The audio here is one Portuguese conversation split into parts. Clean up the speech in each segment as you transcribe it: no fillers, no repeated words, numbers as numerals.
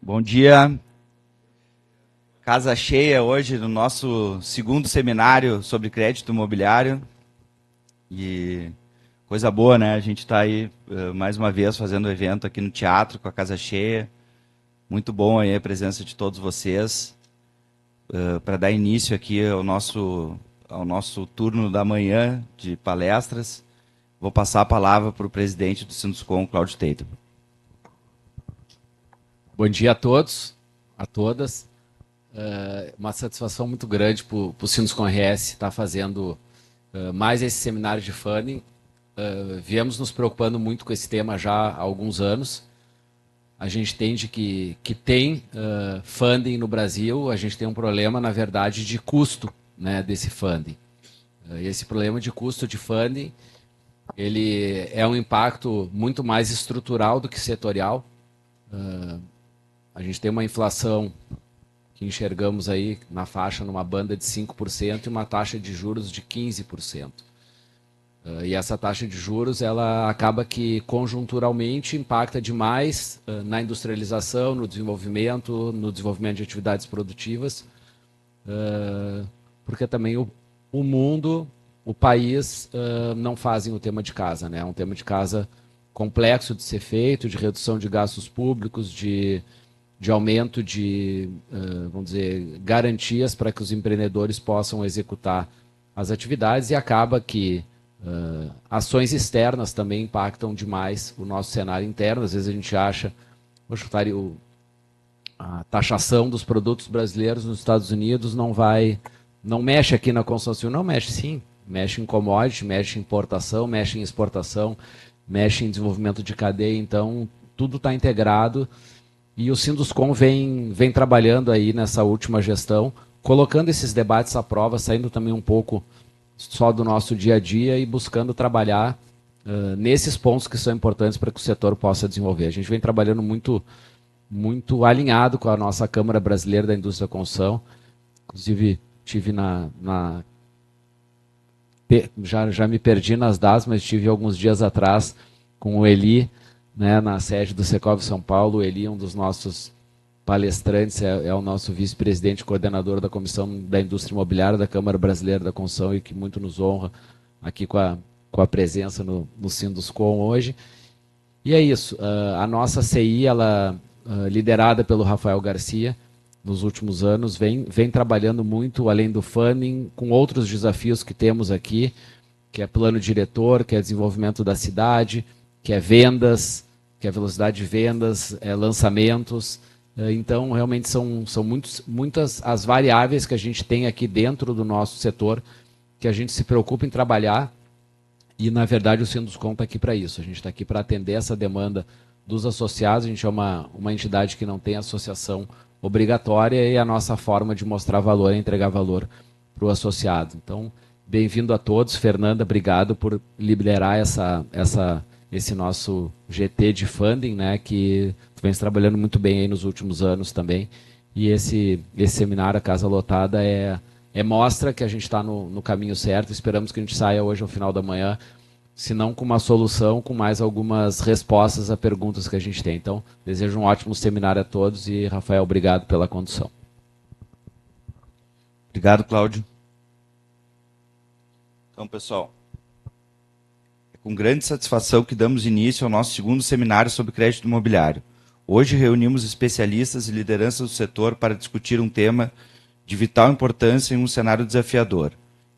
Bom dia, casa cheia hoje no nosso segundo seminário sobre crédito imobiliário e coisa boa, né? A gente está aí mais uma vez fazendo o evento aqui no teatro com a casa cheia. Muito bom aí a presença de todos vocês para dar início aqui ao nosso turno da manhã de palestras. Vou passar a palavra para o presidente do Sinduscom, Cláudio Teito. Bom dia a todos, a todas. Uma satisfação muito grande para o Sinduscom RS estar fazendo mais esse seminário de funding. Viemos nos preocupando muito com esse tema já há alguns anos. A gente entende que tem funding no Brasil, a gente tem um problema, na verdade, de custo, né, desse funding. Esse problema de custo de funding, ele é um impacto muito mais estrutural do que setorial. A gente tem uma inflação que enxergamos aí na faixa, numa banda de 5% e uma taxa de juros de 15%. E essa taxa de juros, ela acaba que conjunturalmente impacta demais na industrialização, no desenvolvimento de atividades produtivas, porque também o mundo, o país não fazem o tema de casa, né? É um tema de casa complexo de ser feito, de redução de gastos públicos, de aumento de, vamos dizer, garantias para que os empreendedores possam executar as atividades, e acaba que ações externas também impactam demais o nosso cenário interno. Às vezes a gente acha, vou chutar a taxação dos produtos brasileiros nos Estados Unidos não mexe aqui na construção civil. Não mexe, sim, mexe em commodity, mexe em importação, mexe em exportação, mexe em desenvolvimento de cadeia. Então tudo está integrado. E o Sinduscom vem trabalhando aí nessa última gestão, colocando esses debates à prova, saindo também um pouco só do nosso dia a dia e buscando trabalhar nesses pontos que são importantes para que o setor possa desenvolver. A gente vem trabalhando muito alinhado com a nossa Câmara Brasileira da Indústria da Construção. Inclusive, tive já me perdi nas datas, mas estive alguns dias atrás com o Eli, né, na sede do Secov São Paulo. Ele é um dos nossos palestrantes, é o nosso vice-presidente, coordenador da Comissão da Indústria Imobiliária da Câmara Brasileira da Construção, e que muito nos honra aqui com a presença no Sinduscom hoje. E é isso, a nossa CI, ela, liderada pelo Rafael Garcia, nos últimos anos, vem trabalhando muito, além do funding, com outros desafios que temos aqui, que é plano diretor, que é desenvolvimento da cidade, que é vendas, que é velocidade de vendas, lançamentos. Então, realmente são muitas as variáveis que a gente tem aqui dentro do nosso setor, que a gente se preocupa em trabalhar, e, na verdade, o Sinduscom está aqui para isso. A gente está aqui para atender essa demanda dos associados. A gente é uma entidade que não tem associação obrigatória, e a nossa forma de mostrar valor é entregar valor para o associado. Então, bem-vindo a todos. Fernanda, obrigado por liderar esse nosso GT de funding, né, que tu vem trabalhando muito bem aí nos últimos anos também. E esse seminário, a Casa Lotada, mostra que a gente está no caminho certo. Esperamos que a gente saia hoje ao final da manhã, se não com uma solução, com mais algumas respostas a perguntas que a gente tem. Então, desejo um ótimo seminário a todos, e, Rafael, obrigado pela condução. Obrigado, Cláudio. Então, pessoal, é com grande satisfação que damos início ao nosso segundo seminário sobre crédito imobiliário. Hoje reunimos especialistas e lideranças do setor para discutir um tema de vital importância em um cenário desafiador.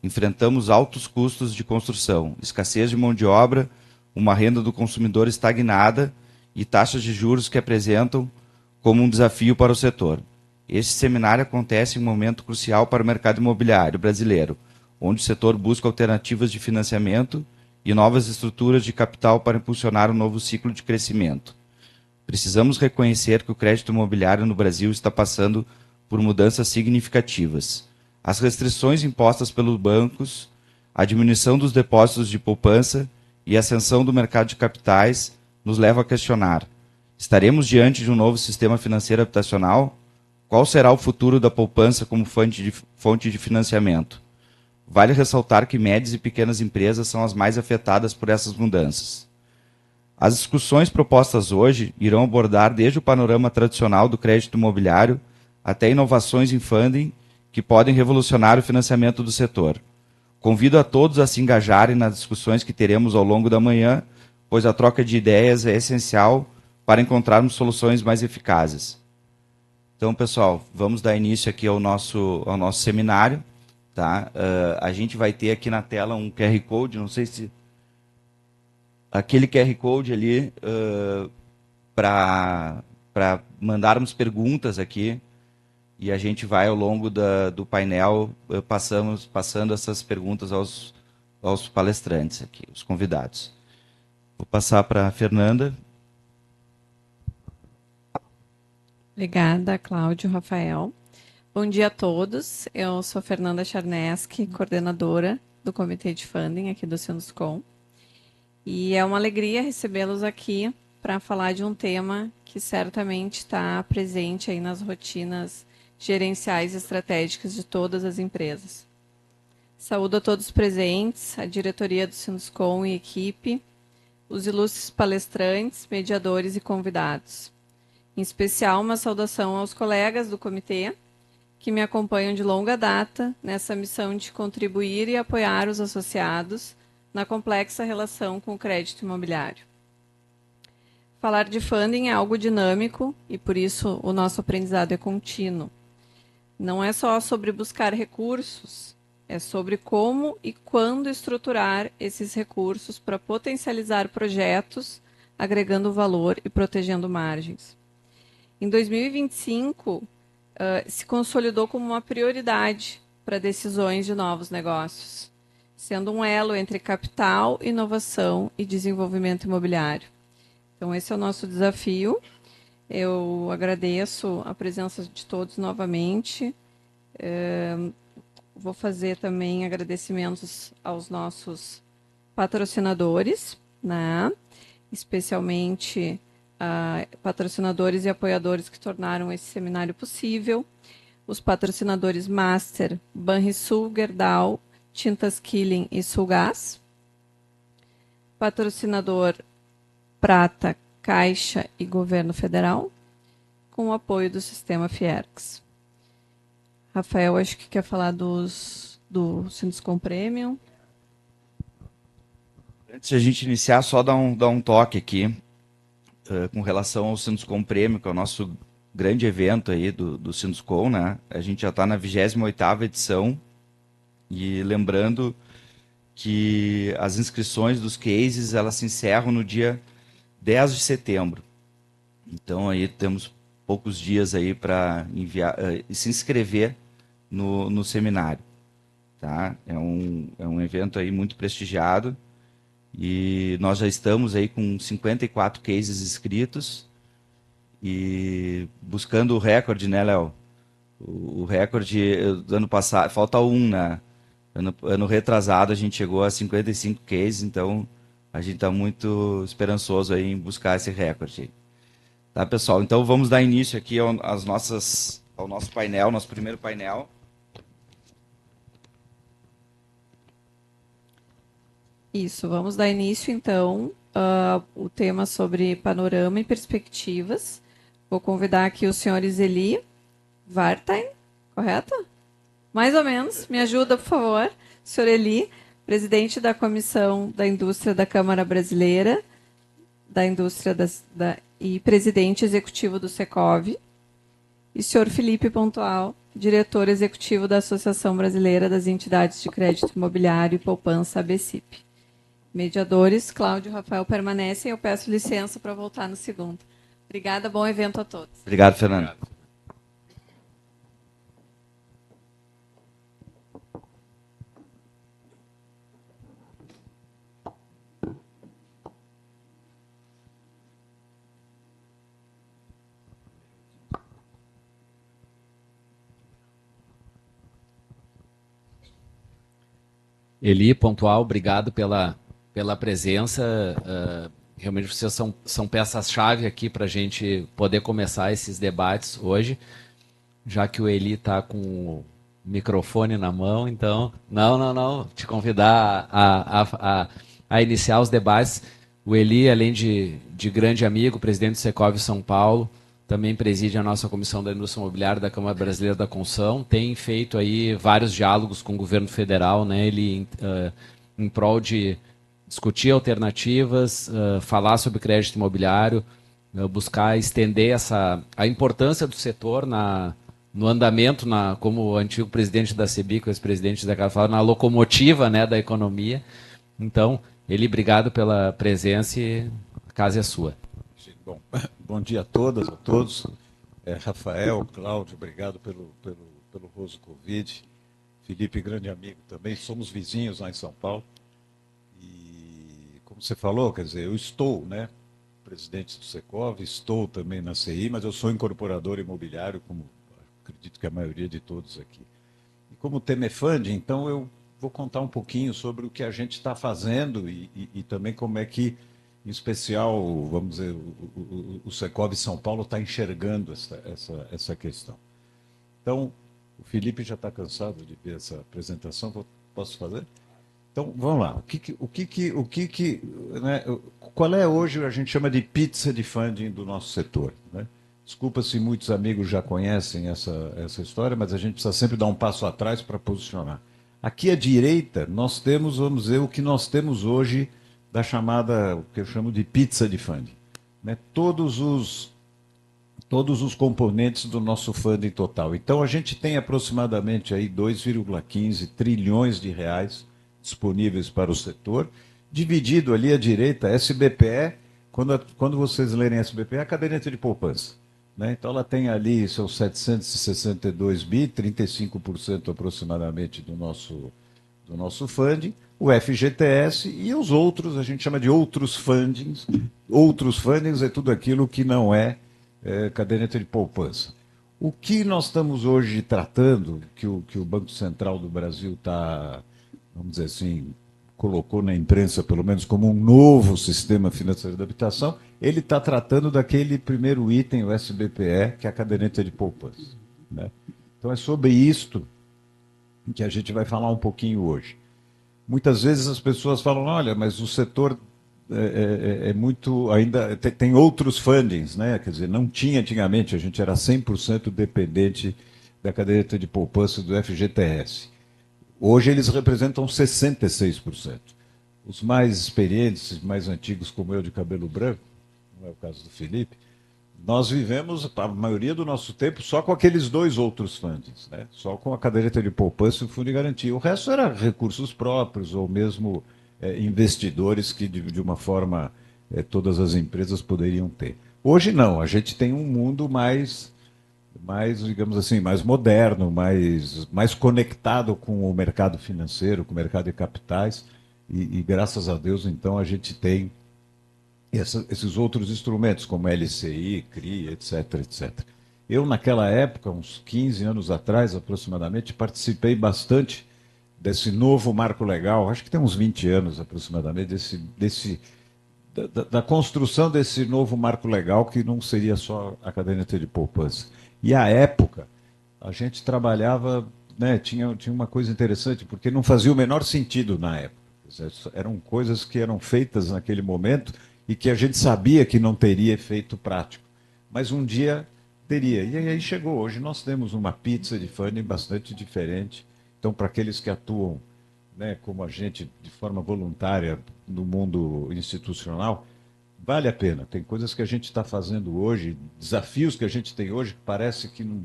Enfrentamos altos custos de construção, escassez de mão de obra, uma renda do consumidor estagnada e taxas de juros que apresentam como um desafio para o setor. Este seminário acontece em um momento crucial para o mercado imobiliário brasileiro, onde o setor busca alternativas de financiamento e novas estruturas de capital para impulsionar um novo ciclo de crescimento. Precisamos reconhecer que o crédito imobiliário no Brasil está passando por mudanças significativas. As restrições impostas pelos bancos, a diminuição dos depósitos de poupança e a ascensão do mercado de capitais nos levam a questionar: estaremos diante de um novo sistema financeiro habitacional? Qual será o futuro da poupança como fonte de financiamento? Vale ressaltar que médias e pequenas empresas são as mais afetadas por essas mudanças. As discussões propostas hoje irão abordar desde o panorama tradicional do crédito imobiliário até inovações em funding que podem revolucionar o financiamento do setor. Convido a todos a se engajarem nas discussões que teremos ao longo da manhã, pois a troca de ideias é essencial para encontrarmos soluções mais eficazes. Então, pessoal, vamos dar início aqui ao nosso seminário. Tá? A gente vai ter aqui na tela um QR Code, não sei se... Aquele QR Code ali para mandarmos perguntas aqui, e a gente vai, ao longo do painel, passando essas perguntas aos palestrantes aqui, os convidados. Vou passar para a Fernanda. Obrigada, Cláudio, Rafael. Bom dia a todos. Eu sou Fernanda Charneski, coordenadora do Comitê de Funding aqui do Sinduscom. E é uma alegria recebê-los aqui para falar de um tema que certamente está presente aí nas rotinas gerenciais e estratégicas de todas as empresas. Saúdo a todos presentes, a diretoria do Sinduscom e equipe, os ilustres palestrantes, mediadores e convidados. Em especial, uma saudação aos colegas do comitê, que me acompanham de longa data nessa missão de contribuir e apoiar os associados na complexa relação com o crédito imobiliário. Falar de funding é algo dinâmico e, por isso, o nosso aprendizado é contínuo. Não é só sobre buscar recursos, é sobre como e quando estruturar esses recursos para potencializar projetos, agregando valor e protegendo margens. Em 2025, se consolidou como uma prioridade para decisões de novos negócios, sendo um elo entre capital, inovação e desenvolvimento imobiliário. Então, esse é o nosso desafio. Eu agradeço a presença de todos novamente. Vou fazer também agradecimentos aos nossos patrocinadores, né? Especialmente patrocinadores e apoiadores que tornaram esse seminário possível. Os patrocinadores Master, Banrisul, Gerdau, Tintas Killing e Sulgás. Patrocinador Prata, Caixa e Governo Federal, com o apoio do Sistema Fiergs. Rafael, acho que quer falar do Sinduscom Premium. Antes de a gente iniciar, só dar um toque aqui com relação ao Sinduscom Premium, que é o nosso grande evento aí do Sinduscom, né? A gente já está na 28ª edição, e lembrando que as inscrições dos cases, elas se encerram no dia 10 de setembro. Então aí temos poucos dias aí para enviar e se inscrever no seminário. Tá? É um evento aí muito prestigiado, e nós já estamos aí com 54 cases inscritos e buscando o recorde, né, Léo? O recorde do ano passado, falta um, né? Ano retrasado a gente chegou a 55 cases, então a gente está muito esperançoso aí em buscar esse recorde. Tá, pessoal? Então vamos dar início aqui ao nosso painel, nosso primeiro painel. Isso, vamos dar início, então, o tema sobre panorama e perspectivas. Vou convidar aqui o senhor Eli Vartain, correto? Mais ou menos, me ajuda, por favor. Senhor Eli, presidente da Comissão da Indústria da Câmara Brasileira da Indústria e presidente executivo do Secov. E senhor Felipe Pontual, diretor executivo da Associação Brasileira das Entidades de Crédito Imobiliário e Poupança, ABCIP. Mediadores, Cláudio e Rafael permanecem. Eu peço licença para voltar no segundo. Obrigada, bom evento a todos. Obrigado, Fernando. Eli, Pontual, obrigado pela presença. Realmente vocês são peças-chave aqui para a gente poder começar esses debates hoje, já que o Eli está com o microfone na mão, então, não, te convidar a iniciar os debates. O Eli, além de grande amigo, presidente do Secov São Paulo, também preside a nossa Comissão da Indústria Imobiliária da Câmara Brasileira da Construção, tem feito aí vários diálogos com o governo federal, né? Ele em prol de discutir alternativas, falar sobre crédito imobiliário, buscar estender a importância do setor no andamento, como o antigo presidente da CEBIC, o ex-presidente da Casa fala, na locomotiva, né, da economia. Então, Eli, obrigado pela presença e a casa é sua. Bom, bom dia a todas, a todos. Rafael, Cláudio, obrigado pelo Roso Covid. Felipe, grande amigo também, somos vizinhos lá em São Paulo. E, como você falou, quer dizer, eu estou, né, presidente do Secov, estou também na CI, mas eu sou incorporador imobiliário, como acredito que a maioria de todos aqui. E como o tema é funding, então eu vou contar um pouquinho sobre o que a gente está fazendo e também como é que, em especial, vamos dizer, o Secov São Paulo está enxergando essa questão. Então, o Felipe já está cansado de ver essa apresentação, posso fazer? Então, vamos lá. Né, qual é hoje, a gente chama de pizza de funding do nosso setor, né? Desculpa se muitos amigos já conhecem essa história, mas a gente precisa sempre dar um passo atrás para posicionar. Aqui à direita, nós temos, vamos dizer, o que nós temos hoje da chamada, o que eu chamo de pizza de funding, né? Todos os componentes do nosso funding total. Então, a gente tem aproximadamente aí 2,15 trilhões de reais disponíveis para o setor, dividido ali à direita, SBPE, quando vocês lerem SBPE, é a caderneta de poupança, né? Então, ela tem ali seus 762 bi, 35% aproximadamente do nosso funding, o FGTS e os outros, a gente chama de outros fundings. Outros fundings é tudo aquilo que não é caderneta de poupança. O que nós estamos hoje tratando, que o Banco Central do Brasil está, vamos dizer assim, colocou na imprensa, pelo menos, como um novo sistema financeiro de habitação, ele está tratando daquele primeiro item, o SBPE, que é a caderneta de poupança, né? Então, é sobre isto que a gente vai falar um pouquinho hoje. Muitas vezes as pessoas falam, olha, mas o setor é muito, ainda tem outros fundings, né? Quer dizer, não tinha antigamente, a gente era 100% dependente da caderneta de poupança do FGTS. Hoje eles representam 66%. Os mais experientes, mais antigos, como eu, de cabelo branco, não é o caso do Felipe, nós vivemos a maioria do nosso tempo só com aqueles dois outros fundings, né? Só com a caderneta de poupança e o fundo de garantia. O resto era recursos próprios ou mesmo investidores que, de uma forma, todas as empresas poderiam ter. Hoje não, a gente tem um mundo mais, digamos assim, mais moderno, mais conectado com o mercado financeiro, com o mercado de capitais, e graças a Deus, então, a gente tem esses outros instrumentos, como LCI, CRI, etc, etc. Eu, naquela época, uns 15 anos atrás, aproximadamente, participei bastante desse novo marco legal, acho que tem uns 20 anos, aproximadamente, da construção desse novo marco legal, que não seria só a caderneta de poupança. E, à época, a gente trabalhava, né, tinha uma coisa interessante, porque não fazia o menor sentido na época. Eram coisas que eram feitas naquele momento e que a gente sabia que não teria efeito prático. Mas um dia teria. E aí chegou. Hoje nós temos uma pizza de funding bastante diferente. Então, para aqueles que atuam, né, como a gente, de forma voluntária no mundo institucional, vale a pena. Tem coisas que a gente está fazendo hoje, desafios que a gente tem hoje, que parece que não,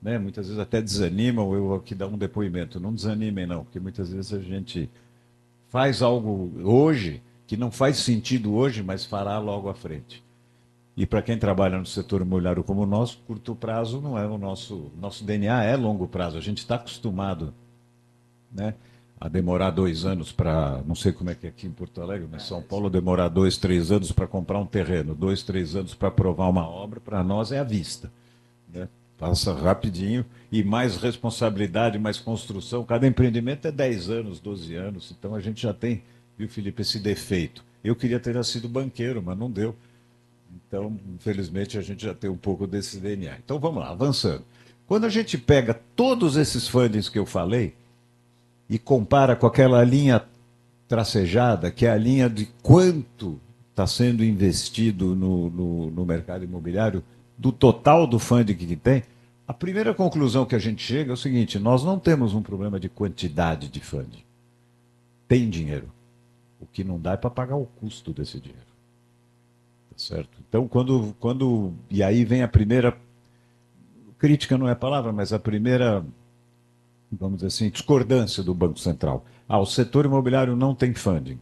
né, muitas vezes até desanimam. Eu aqui dar um depoimento. Não desanimem, não, porque muitas vezes a gente faz algo hoje que não faz sentido hoje, mas fará logo à frente. E para quem trabalha no setor imobiliário como o nosso, curto prazo não é o nosso DNA, é longo prazo. A gente está acostumado, né, a demorar 2 anos para, não sei como é que é aqui em Porto Alegre, mas São Paulo demorar 2, 3 anos para comprar um terreno, 2, 3 anos para aprovar uma obra, para nós é à vista, né? Passa rapidinho e mais responsabilidade, mais construção. Cada empreendimento é 10 anos, 12 anos, então a gente já tem, viu, Felipe, esse defeito. Eu queria ter sido banqueiro, mas não deu. Então, infelizmente, a gente já tem um pouco desse DNA. Então, vamos lá, avançando. Quando a gente pega todos esses fundings que eu falei e compara com aquela linha tracejada, que é a linha de quanto está sendo investido no mercado imobiliário, do total do funding que tem, a primeira conclusão que a gente chega é o seguinte: nós não temos um problema de quantidade de funding. Tem dinheiro. O que não dá é para pagar o custo desse dinheiro. Tá certo? Então, e aí vem a primeira, crítica não é a palavra, mas a primeira, vamos dizer assim, discordância do Banco Central. O setor imobiliário não tem funding.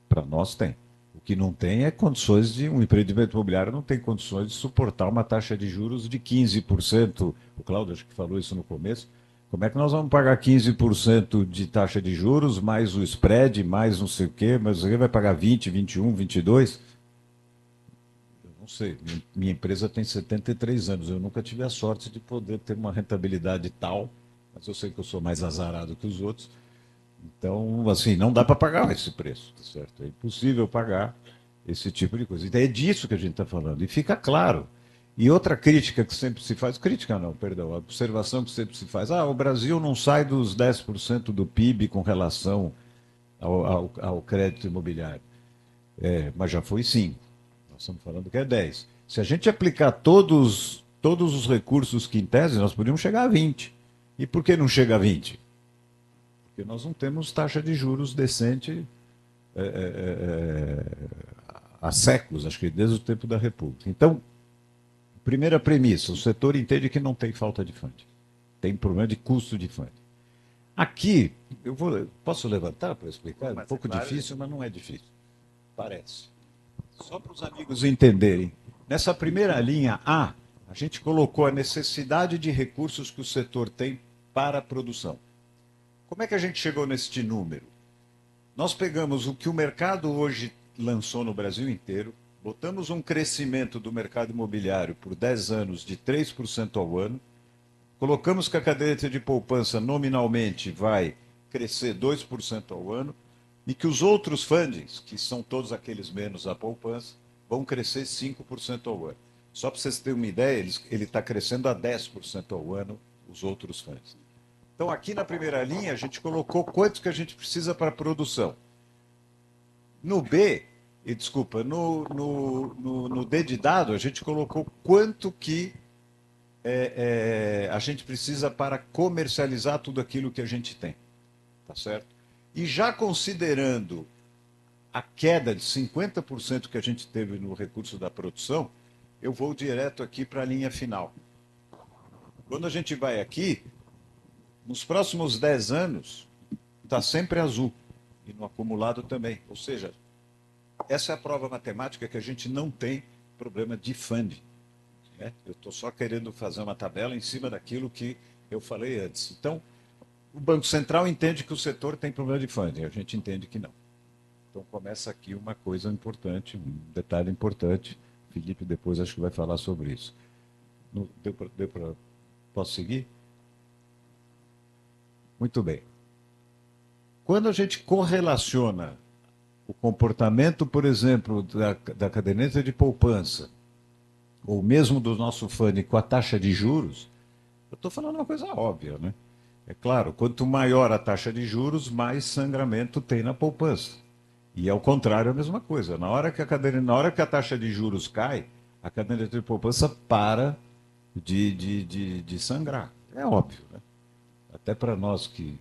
Para nós tem. O que não tem é condições de, um empreendimento imobiliário não tem condições de suportar uma taxa de juros de 15%. O Cláudio acho que falou isso no começo. Como é que nós vamos pagar 15% de taxa de juros, mais o spread, mais não sei o quê, mas você vai pagar 20, 21, 22? Eu não sei. Minha empresa tem 73 anos. Eu nunca tive a sorte de poder ter uma rentabilidade tal, mas eu sei que eu sou mais azarado que os outros. Então, assim, não dá para pagar esse preço, tá certo? É impossível pagar esse tipo de coisa. Então, é disso que a gente está falando. E fica claro. E outra crítica que sempre se faz, crítica não, perdão, a observação que sempre se faz, o Brasil não sai dos 10% do PIB com relação ao crédito imobiliário. Mas já foi 5. Nós estamos falando que é 10. Se a gente aplicar todos os recursos que em tese, nós podíamos chegar a 20. E por que não chega a 20? Porque nós não temos taxa de juros decente há séculos, acho que desde o tempo da República. Então, primeira premissa, o setor entende que não tem falta de funding. Tem problema de custo de funding. Aqui, posso levantar para explicar? É um pouco difícil, mas não é difícil. Parece. Só para os amigos entenderem. Nessa primeira linha A, a gente colocou a necessidade de recursos que o setor tem para a produção. Como é que a gente chegou neste número? Nós pegamos o que o mercado hoje lançou no Brasil inteiro, botamos um crescimento do mercado imobiliário por 10 anos de 3% ao ano, colocamos que a caderneta de poupança nominalmente vai crescer 2% ao ano e que os outros fundings, que são todos aqueles menos a poupança, vão crescer 5% ao ano. Só para vocês terem uma ideia, ele está crescendo a 10% ao ano, os outros fundings. Então, aqui na primeira linha, a gente colocou quanto que a gente precisa para a produção. No B, no D de dado, a gente colocou quanto que a gente precisa para comercializar tudo aquilo que a gente tem. Tá certo? E já considerando a queda de 50% que a gente teve no recurso da produção, eu vou direto aqui para a linha final. Quando a gente vai aqui, nos próximos 10 anos, está sempre azul. E no acumulado também. Ou seja, essa é a prova matemática que a gente não tem problema de funding. Né? Eu estou só querendo fazer uma tabela em cima daquilo que eu falei antes. Então, o Banco Central entende que o setor tem problema de funding. A gente entende que não. Então, começa aqui uma coisa importante, um detalhe importante. O Felipe depois acho que vai falar sobre isso. Posso seguir? Muito bem. Quando a gente correlaciona o comportamento, por exemplo, da caderneta de poupança, ou mesmo do nosso funding com a taxa de juros, eu estou falando uma coisa óbvia, né? É claro, quanto maior a taxa de juros, mais sangramento tem na poupança. E ao contrário, a mesma coisa. Na hora que a taxa de juros cai, a caderneta de poupança para de sangrar. É óbvio, né? Até para nós que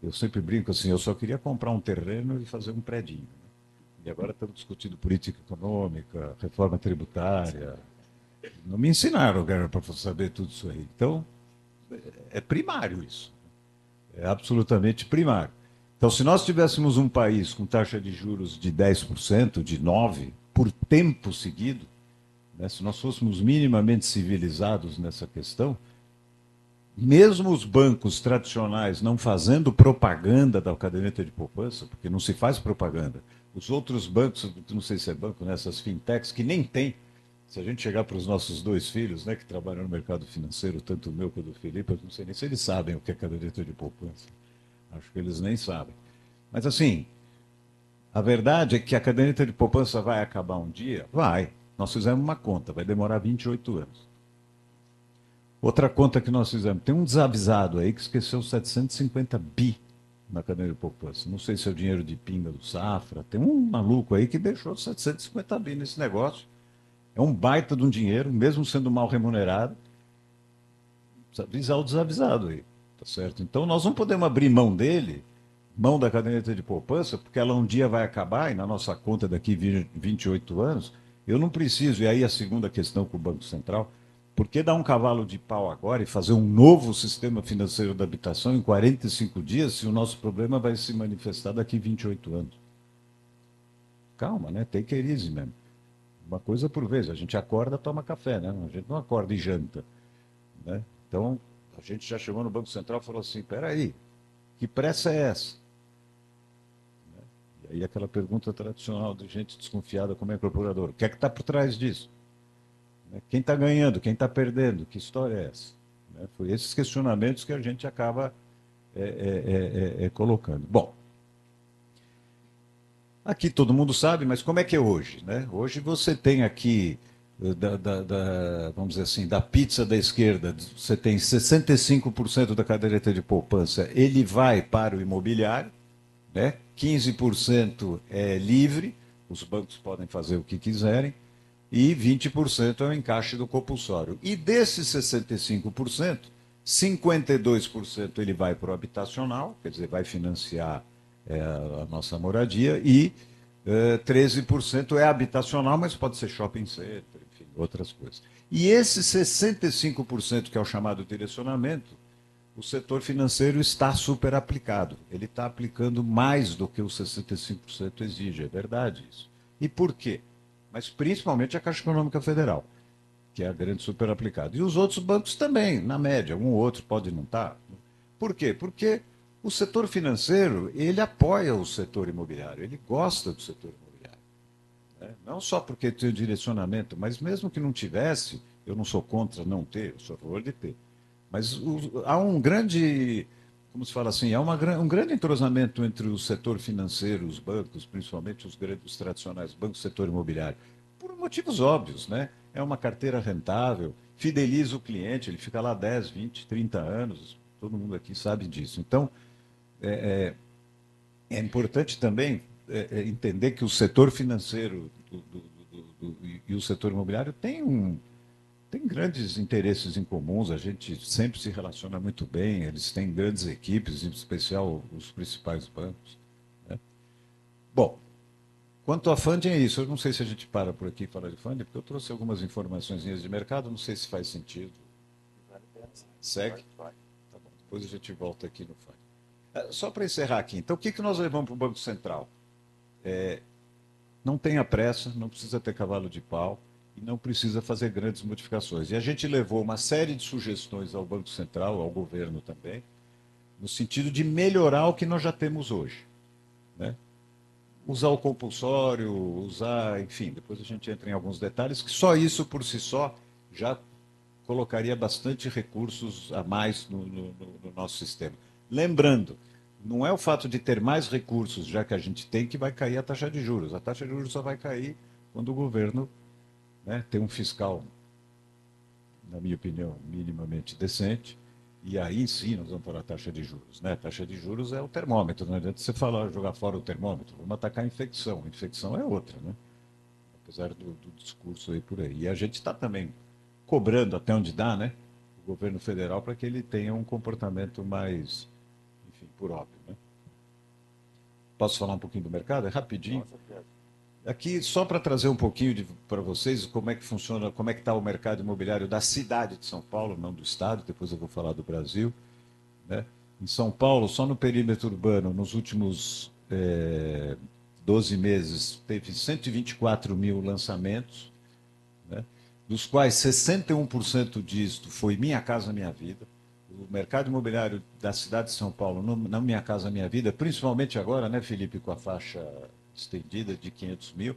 eu sempre brinco assim, eu só queria comprar um terreno e fazer um predinho. Né? E agora estamos discutindo política econômica, reforma tributária. Não me ensinaram, cara, para saber tudo isso aí. Então, é primário isso. É absolutamente primário. Então, se nós tivéssemos um país com taxa de juros de 10%, de 9%, por tempo seguido, né, se nós fôssemos minimamente civilizados nessa questão, mesmo os bancos tradicionais não fazendo propaganda da caderneta de poupança, porque não se faz propaganda, os outros bancos, não sei se é banco, nessas fintechs, que nem tem, se a gente chegar para os nossos dois filhos, né, que trabalham no mercado financeiro, tanto o meu quanto o do Felipe, eu não sei nem se eles sabem o que é caderneta de poupança. Acho que eles nem sabem. Mas assim, a verdade é que a caderneta de poupança vai acabar um dia? Vai. Nós fizemos uma conta, vai demorar 28 anos. Outra conta que nós fizemos, tem um desavisado aí que esqueceu 750 bi na caderneta de poupança. Não sei se é o dinheiro de pinga do Safra. Tem um maluco aí que deixou 750 bi nesse negócio. É um baita de um dinheiro, mesmo sendo mal remunerado. Precisa avisar o desavisado aí, tá certo? Então nós não podemos abrir mão dele, mão da caderneta de poupança, porque ela um dia vai acabar e na nossa conta daqui 28 anos, eu não preciso. E aí a segunda questão com o Banco Central, por que dar um cavalo de pau agora e fazer um novo sistema financeiro da habitação em 45 dias se o nosso problema vai se manifestar daqui 28 anos? Calma, né? Take it easy mesmo. Uma coisa por vez. A gente acorda, toma café, né? A gente não acorda e janta, né? Então, a gente já chegou no Banco Central e falou assim, peraí, que pressa é essa? E aí aquela pergunta tradicional de gente desconfiada como é procurador. O que é que está por trás disso? Quem está ganhando? Quem está perdendo? Que história é essa? Foi esses questionamentos que a gente acaba colocando. Bom, aqui todo mundo sabe, mas como é que é hoje? Né? Hoje você tem aqui, vamos dizer assim, da pizza da esquerda, você tem 65% da caderneta de poupança, ele vai para o imobiliário, né? 15% é livre, os bancos podem fazer o que quiserem, e 20% é o encaixe do compulsório. E desses 65%, 52% ele vai para o habitacional, quer dizer, vai financiar a nossa moradia, e 13% é habitacional, mas pode ser shopping center, enfim, outras coisas. E esse 65%, que é o chamado direcionamento, o setor financeiro está super aplicado. Ele está aplicando mais do que os 65% exige, é verdade isso. E por quê? Mas principalmente a Caixa Econômica Federal, que é a grande super aplicada. E os outros bancos também, na média, um ou outro pode não estar. Por quê? Porque o setor financeiro, ele apoia o setor imobiliário, ele gosta do setor imobiliário. Né? Não só porque tem o direcionamento, mas mesmo que não tivesse, eu não sou contra não ter, eu sou a favor de ter. Mas há um grande, como se fala assim, um grande entrosamento entre o setor financeiro, os bancos, principalmente os tradicionais bancos, setor imobiliário, por motivos óbvios, né? É uma carteira rentável, fideliza o cliente, ele fica lá 10, 20, 30 anos, todo mundo aqui sabe disso. Então, é importante também entender que o setor financeiro e o setor imobiliário tem grandes interesses em comuns, a gente sempre se relaciona muito bem, eles têm grandes equipes, em especial os principais bancos. Né? Bom, quanto a funding é isso, eu não sei se a gente para por aqui e fala de funding, porque eu trouxe algumas informações de mercado, não sei se faz sentido. Segue? Tá bom, depois a gente volta aqui no funding. Só para encerrar aqui, então o que nós levamos para o Banco Central? Não tenha pressa, não precisa ter cavalo de pau e não precisa fazer grandes modificações. E a gente levou uma série de sugestões ao Banco Central, ao governo também, no sentido de melhorar o que nós já temos hoje. Né? Usar o compulsório, usar, enfim, depois a gente entra em alguns detalhes, que só isso por si só já colocaria bastante recursos a mais no nosso sistema. Lembrando, não é o fato de ter mais recursos, já que a gente tem, que vai cair a taxa de juros. A taxa de juros só vai cair quando o governo, né, tem um fiscal, na minha opinião, minimamente decente, e aí sim nós vamos para a taxa de juros. Né? A taxa de juros é o termômetro, não adianta você falar, jogar fora o termômetro, vamos atacar a infecção. A infecção é outra, né? Apesar do discurso aí por aí. E a gente está também cobrando até onde dá, né? O governo federal para que ele tenha um comportamento mais, enfim, por óbvio, né? Posso falar um pouquinho do mercado? É rapidinho. Aqui, só para trazer um pouquinho para vocês como é que funciona, como é que está o mercado imobiliário da cidade de São Paulo, não do estado, depois eu vou falar do Brasil. Né? Em São Paulo, só no perímetro urbano, nos últimos 12 meses, teve 124 mil lançamentos, né? Dos quais 61% disto foi Minha Casa Minha Vida. O mercado imobiliário da cidade de São Paulo, na Minha Casa Minha Vida, principalmente agora, né, Felipe, com a faixa estendida de 500 mil,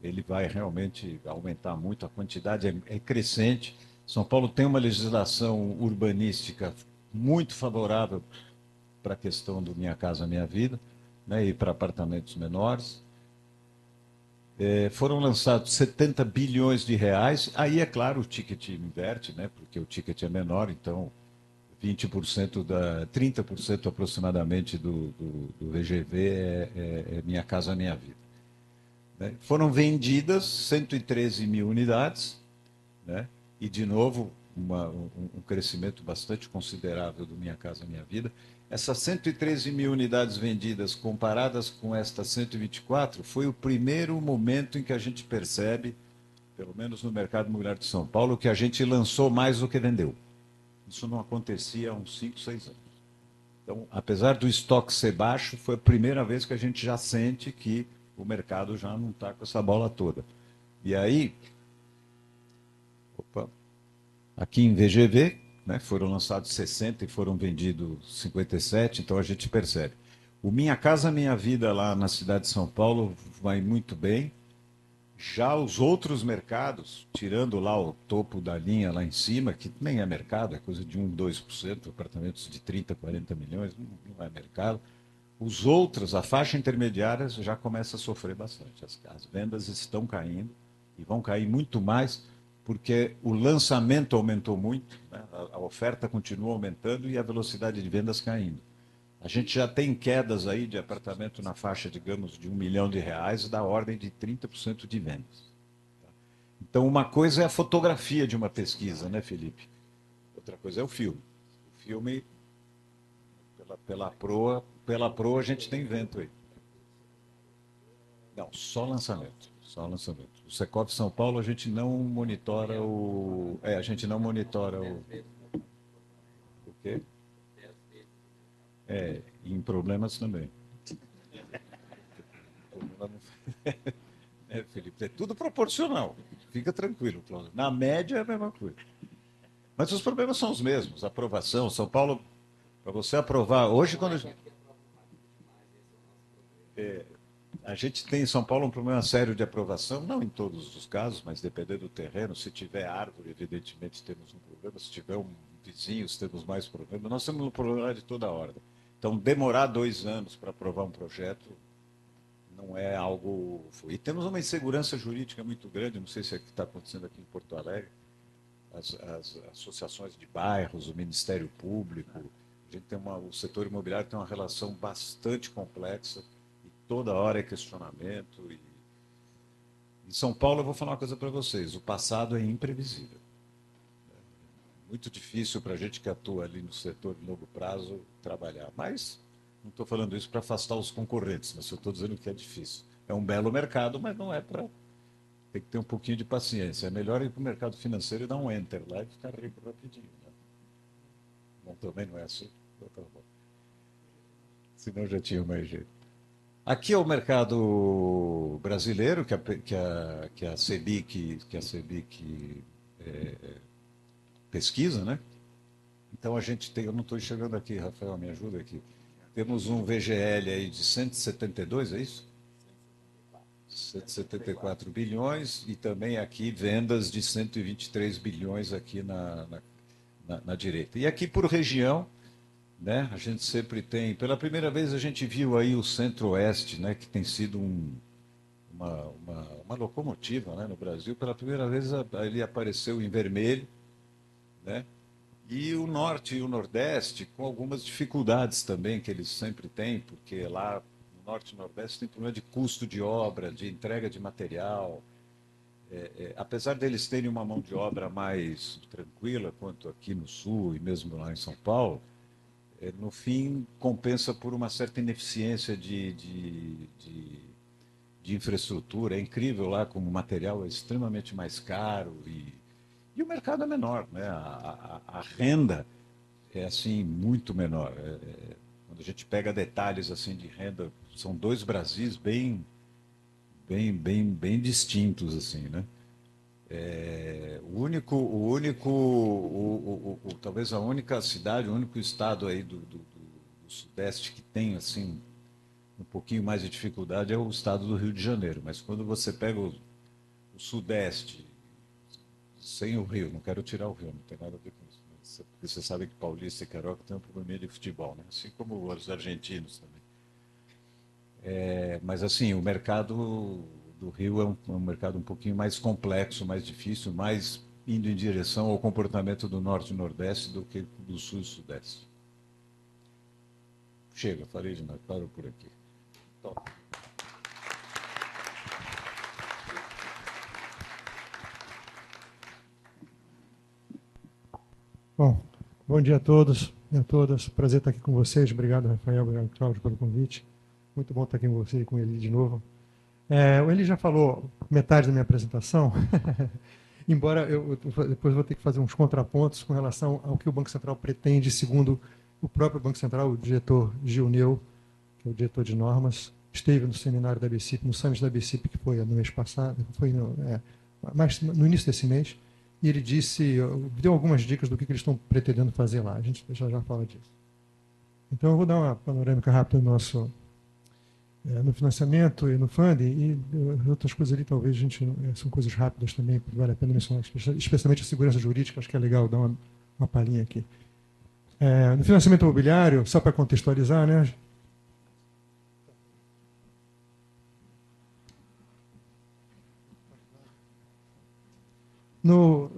ele vai realmente aumentar muito, a quantidade é crescente. São Paulo tem uma legislação urbanística muito favorável para a questão do Minha Casa Minha Vida, né, e para apartamentos menores. Foram lançados 70 bilhões de reais. Aí, é claro, o ticket inverte, né, porque o ticket é menor, então 20% 30% aproximadamente do VGV é Minha Casa Minha Vida. Né? Foram vendidas 113 mil unidades, né? E, de novo, um crescimento bastante considerável do Minha Casa Minha Vida. Essas 113 mil unidades vendidas comparadas com estas 124 foi o primeiro momento em que a gente percebe, pelo menos no mercado imobiliário de São Paulo, que a gente lançou mais do que vendeu. Isso não acontecia há uns 5, 6 anos. Então, apesar do estoque ser baixo, foi a primeira vez que a gente já sente que o mercado já não está com essa bola toda. E aí, aqui em VGV, né, foram lançados 60 e foram vendidos 57, então a gente percebe. O Minha Casa Minha Vida lá na cidade de São Paulo vai muito bem. Já os outros mercados, tirando lá o topo da linha lá em cima, que nem é mercado, é coisa de 1, 2%, apartamentos de 30, 40 milhões, não é mercado. Os outros, a faixa intermediária já começa a sofrer bastante. As vendas estão caindo e vão cair muito mais porque o lançamento aumentou muito, né? A oferta continua aumentando e a velocidade de vendas caindo. A gente já tem quedas aí de apartamento na faixa, digamos, de R$ 1 milhão, da ordem de 30% de vendas. Então, uma coisa é a fotografia de uma pesquisa, né, Felipe? Outra coisa é o filme. O filme, pela proa a gente tem vento aí. Não, só lançamento. Só lançamento. O Secov São Paulo a gente não monitora a gente não monitora o quê? Em problemas também. Felipe, é tudo proporcional. Fica tranquilo, Cláudio. Na média é a mesma coisa. Mas os problemas são os mesmos. Aprovação. São Paulo, para você aprovar. Hoje, quando a gente tem em São Paulo um problema sério de aprovação, não em todos os casos, mas dependendo do terreno. Se tiver árvore, evidentemente temos um problema. Se tiver um vizinho, temos mais problemas. Nós temos um problema de toda a ordem. Então, demorar 2 anos para aprovar um projeto não é algo. E temos uma insegurança jurídica muito grande, não sei se é o que está acontecendo aqui em Porto Alegre, as associações de bairros, o Ministério Público, a gente tem o setor imobiliário tem uma relação bastante complexa e toda hora é questionamento. Em São Paulo, eu vou falar uma coisa para vocês: o passado é imprevisível. Muito difícil para a gente que atua ali no setor de longo prazo trabalhar. Mas não estou falando isso para afastar os concorrentes, mas eu estou dizendo que é difícil. É um belo mercado, mas não é para. Tem que ter um pouquinho de paciência. É melhor ir para o mercado financeiro e dar um enter lá e ficar rico rapidinho. Né? Bom, também não é assim. Então, tá bom. Senão já tinha mais jeito. Aqui é o mercado brasileiro, que a CEBIC pesquisa, né? Então a gente tem, eu não estou enxergando aqui, Rafael, me ajuda aqui. Temos um VGL aí de 172, é isso? 174 bilhões e também aqui vendas de 123 bilhões aqui na direita. E aqui por região, né, a gente sempre tem, pela primeira vez a gente viu aí o Centro-Oeste, né, que tem sido uma locomotiva, né, no Brasil. Pela primeira vez ele apareceu em vermelho, né? E o Norte e o Nordeste, com algumas dificuldades também que eles sempre têm, porque lá no Norte e no Nordeste tem problema de custo de obra, de entrega de material. Apesar deles terem uma mão de obra mais tranquila, quanto aqui no Sul e mesmo lá em São Paulo, no fim compensa por uma certa ineficiência de infraestrutura. É incrível lá como o material é extremamente mais caro e o mercado é menor, né? A renda é assim muito menor. Quando a gente pega detalhes assim de renda, são 2 Brasis bem distintos assim, né? Talvez a única cidade, o único estado aí do Sudeste que tem assim um pouquinho mais de dificuldade é o estado do Rio de Janeiro. Mas quando você pega o Sudeste sem o Rio, não quero tirar o Rio, não tem nada a ver com isso. Porque você sabe que Paulista e Carioca tem um probleminha de futebol, né? Assim como os argentinos também. Mas assim, o mercado do Rio é um mercado um pouquinho mais complexo, mais difícil, mais indo em direção ao comportamento do Norte e Nordeste do que do Sul e Sudeste. Chega, falei demais, paro por aqui. Então, bom dia a todos e a todas. Prazer estar aqui com vocês. Obrigado, Rafael, obrigado, Cláudio, pelo convite. Muito bom estar aqui com você e com ele de novo. O Eli já falou metade da minha apresentação, embora eu depois vou ter que fazer uns contrapontos com relação ao que o Banco Central pretende, segundo o próprio Banco Central, o diretor Gil Neu, que é o diretor de normas, esteve no seminário da BCIP, no summit da BCIP, que foi no mês passado, mas no início desse mês, e ele deu algumas dicas do que eles estão pretendendo fazer lá. A gente já fala disso. Então, eu vou dar uma panorâmica rápida no financiamento e no funding, e outras coisas ali, talvez, são coisas rápidas também, vale a pena mencionar, especialmente a segurança jurídica, acho que é legal dar uma palhinha aqui. No financiamento imobiliário, só para contextualizar, né?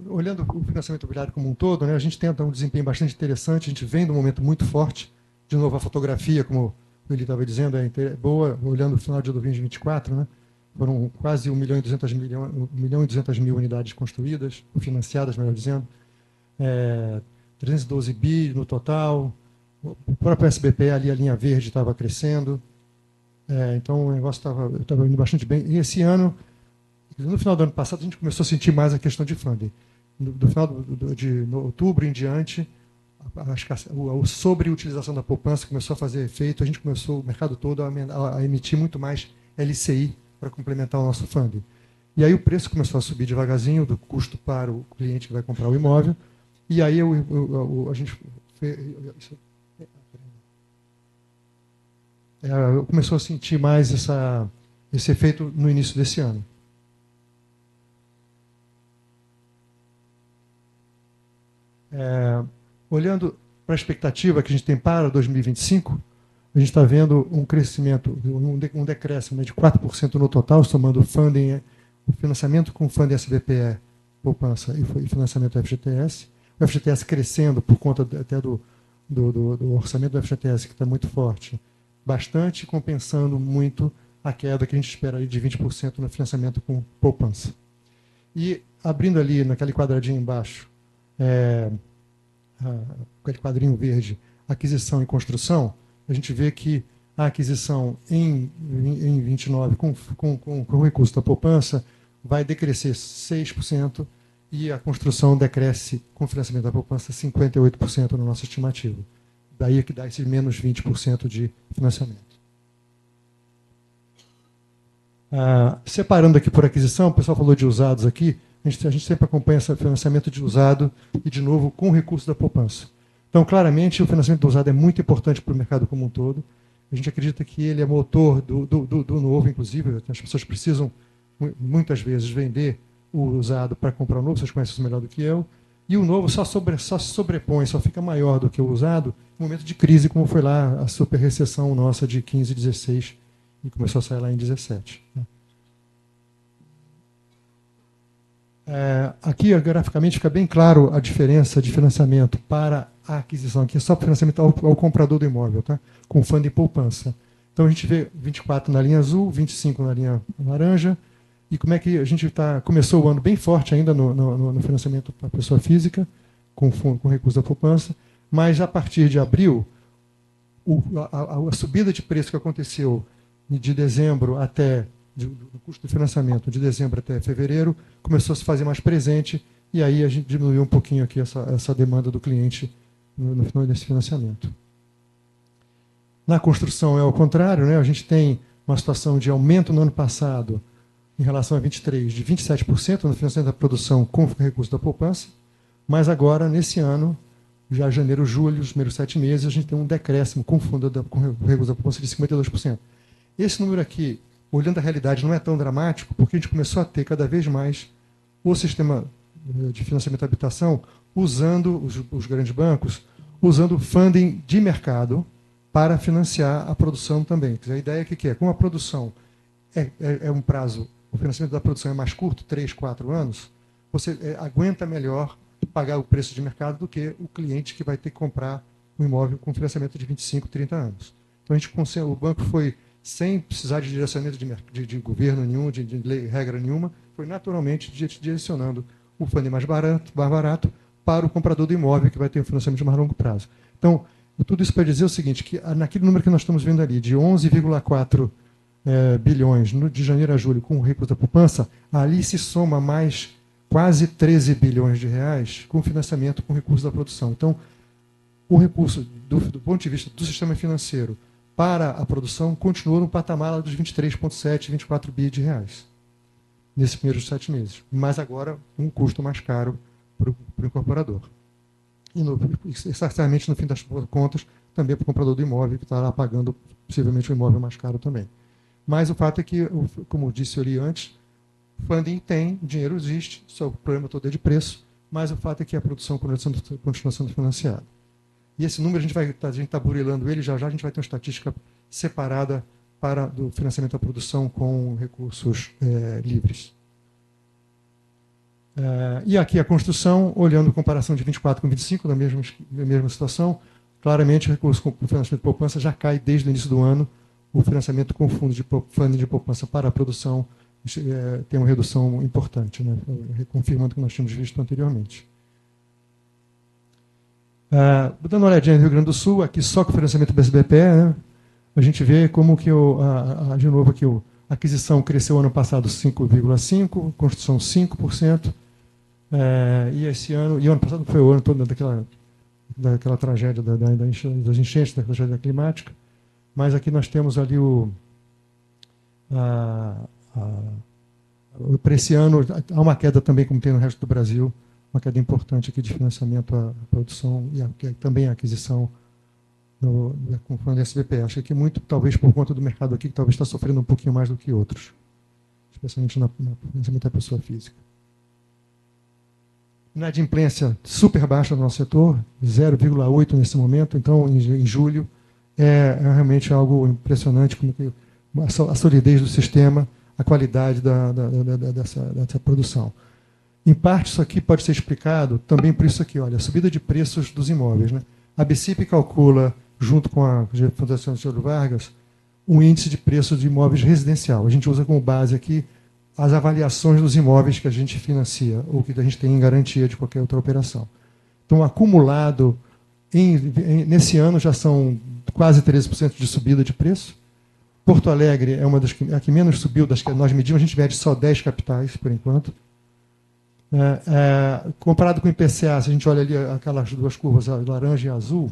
Olhando o financiamento imobiliário como um todo, né, a gente tenta um desempenho bastante interessante, a gente vem de um momento muito forte, de novo a fotografia, como ele estava dizendo, é boa, olhando o final de 2024, né, foram quase 1.200.000 unidades construídas, ou financiadas, melhor dizendo, 312 bi no total, o próprio SBPE ali, a linha verde, estava crescendo, então o negócio estava indo bastante bem, e esse ano, no final do ano passado, a gente começou a sentir mais a questão de funding. Do final de outubro em diante, a sobreutilização da poupança começou a fazer efeito, a gente começou, o mercado todo, a emitir muito mais LCI para complementar o nosso funding. E aí o preço começou a subir devagarzinho, do custo para o cliente que vai comprar o imóvel, e aí a gente começou a sentir mais esse efeito no início desse ano. Olhando para a expectativa que a gente tem para 2025, a gente está vendo um crescimento, um decréscimo, né, de 4% no total, somando o funding, o financiamento com funding SBPE, poupança e financiamento do FGTS. O FGTS crescendo por conta até do orçamento do FGTS, que está muito forte, bastante, compensando muito a queda que a gente espera ali de 20% no financiamento com poupança. E abrindo ali naquele quadradinho embaixo, aquele quadrinho verde, aquisição e construção, a gente vê que a aquisição em 29, com o recurso da poupança, vai decrescer 6%, e a construção decresce com o financiamento da poupança 58% na nossa estimativa. Daí é que dá esse menos 20% de financiamento. Separando aqui por aquisição, o pessoal falou de usados aqui, a gente sempre acompanha esse financiamento de usado e, de novo, com o recurso da poupança. Então, claramente, o financiamento do usado é muito importante para o mercado como um todo. A gente acredita que ele é motor do novo, inclusive. As pessoas precisam, muitas vezes, vender o usado para comprar o novo, vocês conhecem isso melhor do que eu. E o novo só se sobrepõe, só fica maior do que o usado no momento de crise, como foi lá a super recessão nossa de 15, 16, e começou a sair lá em 17. Aqui, graficamente, fica bem claro a diferença de financiamento para a aquisição. Aqui é só financiamento ao comprador do imóvel, tá? Com fundo e poupança. Então, a gente vê 24 na linha azul, 25 na linha laranja. E como é que a gente começou o ano bem forte ainda no financiamento para a pessoa física, com recurso da poupança. Mas, a partir de abril, a subida de preço que aconteceu de dezembro até do custo do financiamento de dezembro até fevereiro, começou a se fazer mais presente, e aí a gente diminuiu um pouquinho aqui essa demanda do cliente no final desse financiamento. Na construção é ao contrário, né? A gente tem uma situação de aumento no ano passado, em relação a 23, de 27% no financiamento da produção com recurso da poupança, mas agora, nesse ano, já janeiro, julho, os primeiros 7 meses, a gente tem um decréscimo com recurso da poupança de 52%. Esse número aqui, olhando a realidade, não é tão dramático, porque a gente começou a ter cada vez mais o sistema de financiamento da habitação usando os grandes bancos, usando funding de mercado para financiar a produção também. A ideia é que como a produção é um prazo, o financiamento da produção é mais curto, 3, 4 anos, você aguenta melhor pagar o preço de mercado do que o cliente que vai ter que comprar um imóvel com financiamento de 25, 30 anos. Então, o banco foi, sem precisar de direcionamento de governo nenhum, de lei, regra nenhuma, foi naturalmente direcionando o funding mais barato para o comprador do imóvel, que vai ter um financiamento de mais longo prazo. Então, tudo isso para dizer o seguinte, que naquele número que nós estamos vendo ali, de 11,4 bilhões de janeiro a julho com o recurso da poupança, ali se soma mais quase 13 bilhões de reais com financiamento com recurso da produção. Então, o recurso, do ponto de vista do sistema financeiro para a produção, continuou no patamar dos 23,7, 24 bi de reais, nesses primeiros 7 meses. Mas agora, um custo mais caro para o incorporador. E, certamente, no fim das contas, também para o comprador do imóvel, que está lá pagando, possivelmente, o imóvel mais caro também. Mas o fato é que, como disse ali antes, funding tem, o dinheiro existe, só o problema todo é de preço, mas o fato é que a produção continua sendo financiada. E esse número, a gente está burilando ele, já a gente vai ter uma estatística separada do financiamento da produção com recursos livres. E aqui a construção, olhando a comparação de 24 com 25, na mesma situação, claramente o recurso com financiamento de poupança já cai desde o início do ano. O financiamento com fundo de poupança para a produção tem uma redução importante, né? Reconfirmando o que nós tínhamos visto anteriormente. Dando uma olhadinha no Rio Grande do Sul, aqui só com o financiamento do SBPE, né? A gente vê como que, de novo, aqui a aquisição cresceu ano passado 5,5%, construção 5%, e esse ano, e ano passado foi o ano todo daquela tragédia das enchentes, da tragédia climática, mas aqui nós temos ali para esse ano, há uma queda também, como tem no resto do Brasil, uma queda importante aqui de financiamento à produção e também à aquisição com o fundo SBPE. Acho que muito, talvez por conta do mercado aqui, que talvez está sofrendo um pouquinho mais do que outros, especialmente no financiamento da pessoa física. Inadimplência super baixa no nosso setor, 0,8 nesse momento, então em julho é realmente algo impressionante, como que a solidez do sistema, a qualidade dessa produção. Em parte, isso aqui pode ser explicado também por isso aqui, olha, a subida de preços dos imóveis, né? A BCIP calcula, junto com a Fundação Getúlio Vargas, um índice de preço de imóveis residencial. A gente usa como base aqui as avaliações dos imóveis que a gente financia ou que a gente tem em garantia de qualquer outra operação. Então, acumulado, nesse ano já são quase 13% de subida de preço. Porto Alegre é uma das a que menos subiu, das que nós medimos, a gente mede só 10 capitais, por enquanto. Comparado com o IPCA, se a gente olha ali aquelas duas curvas, a laranja e a azul,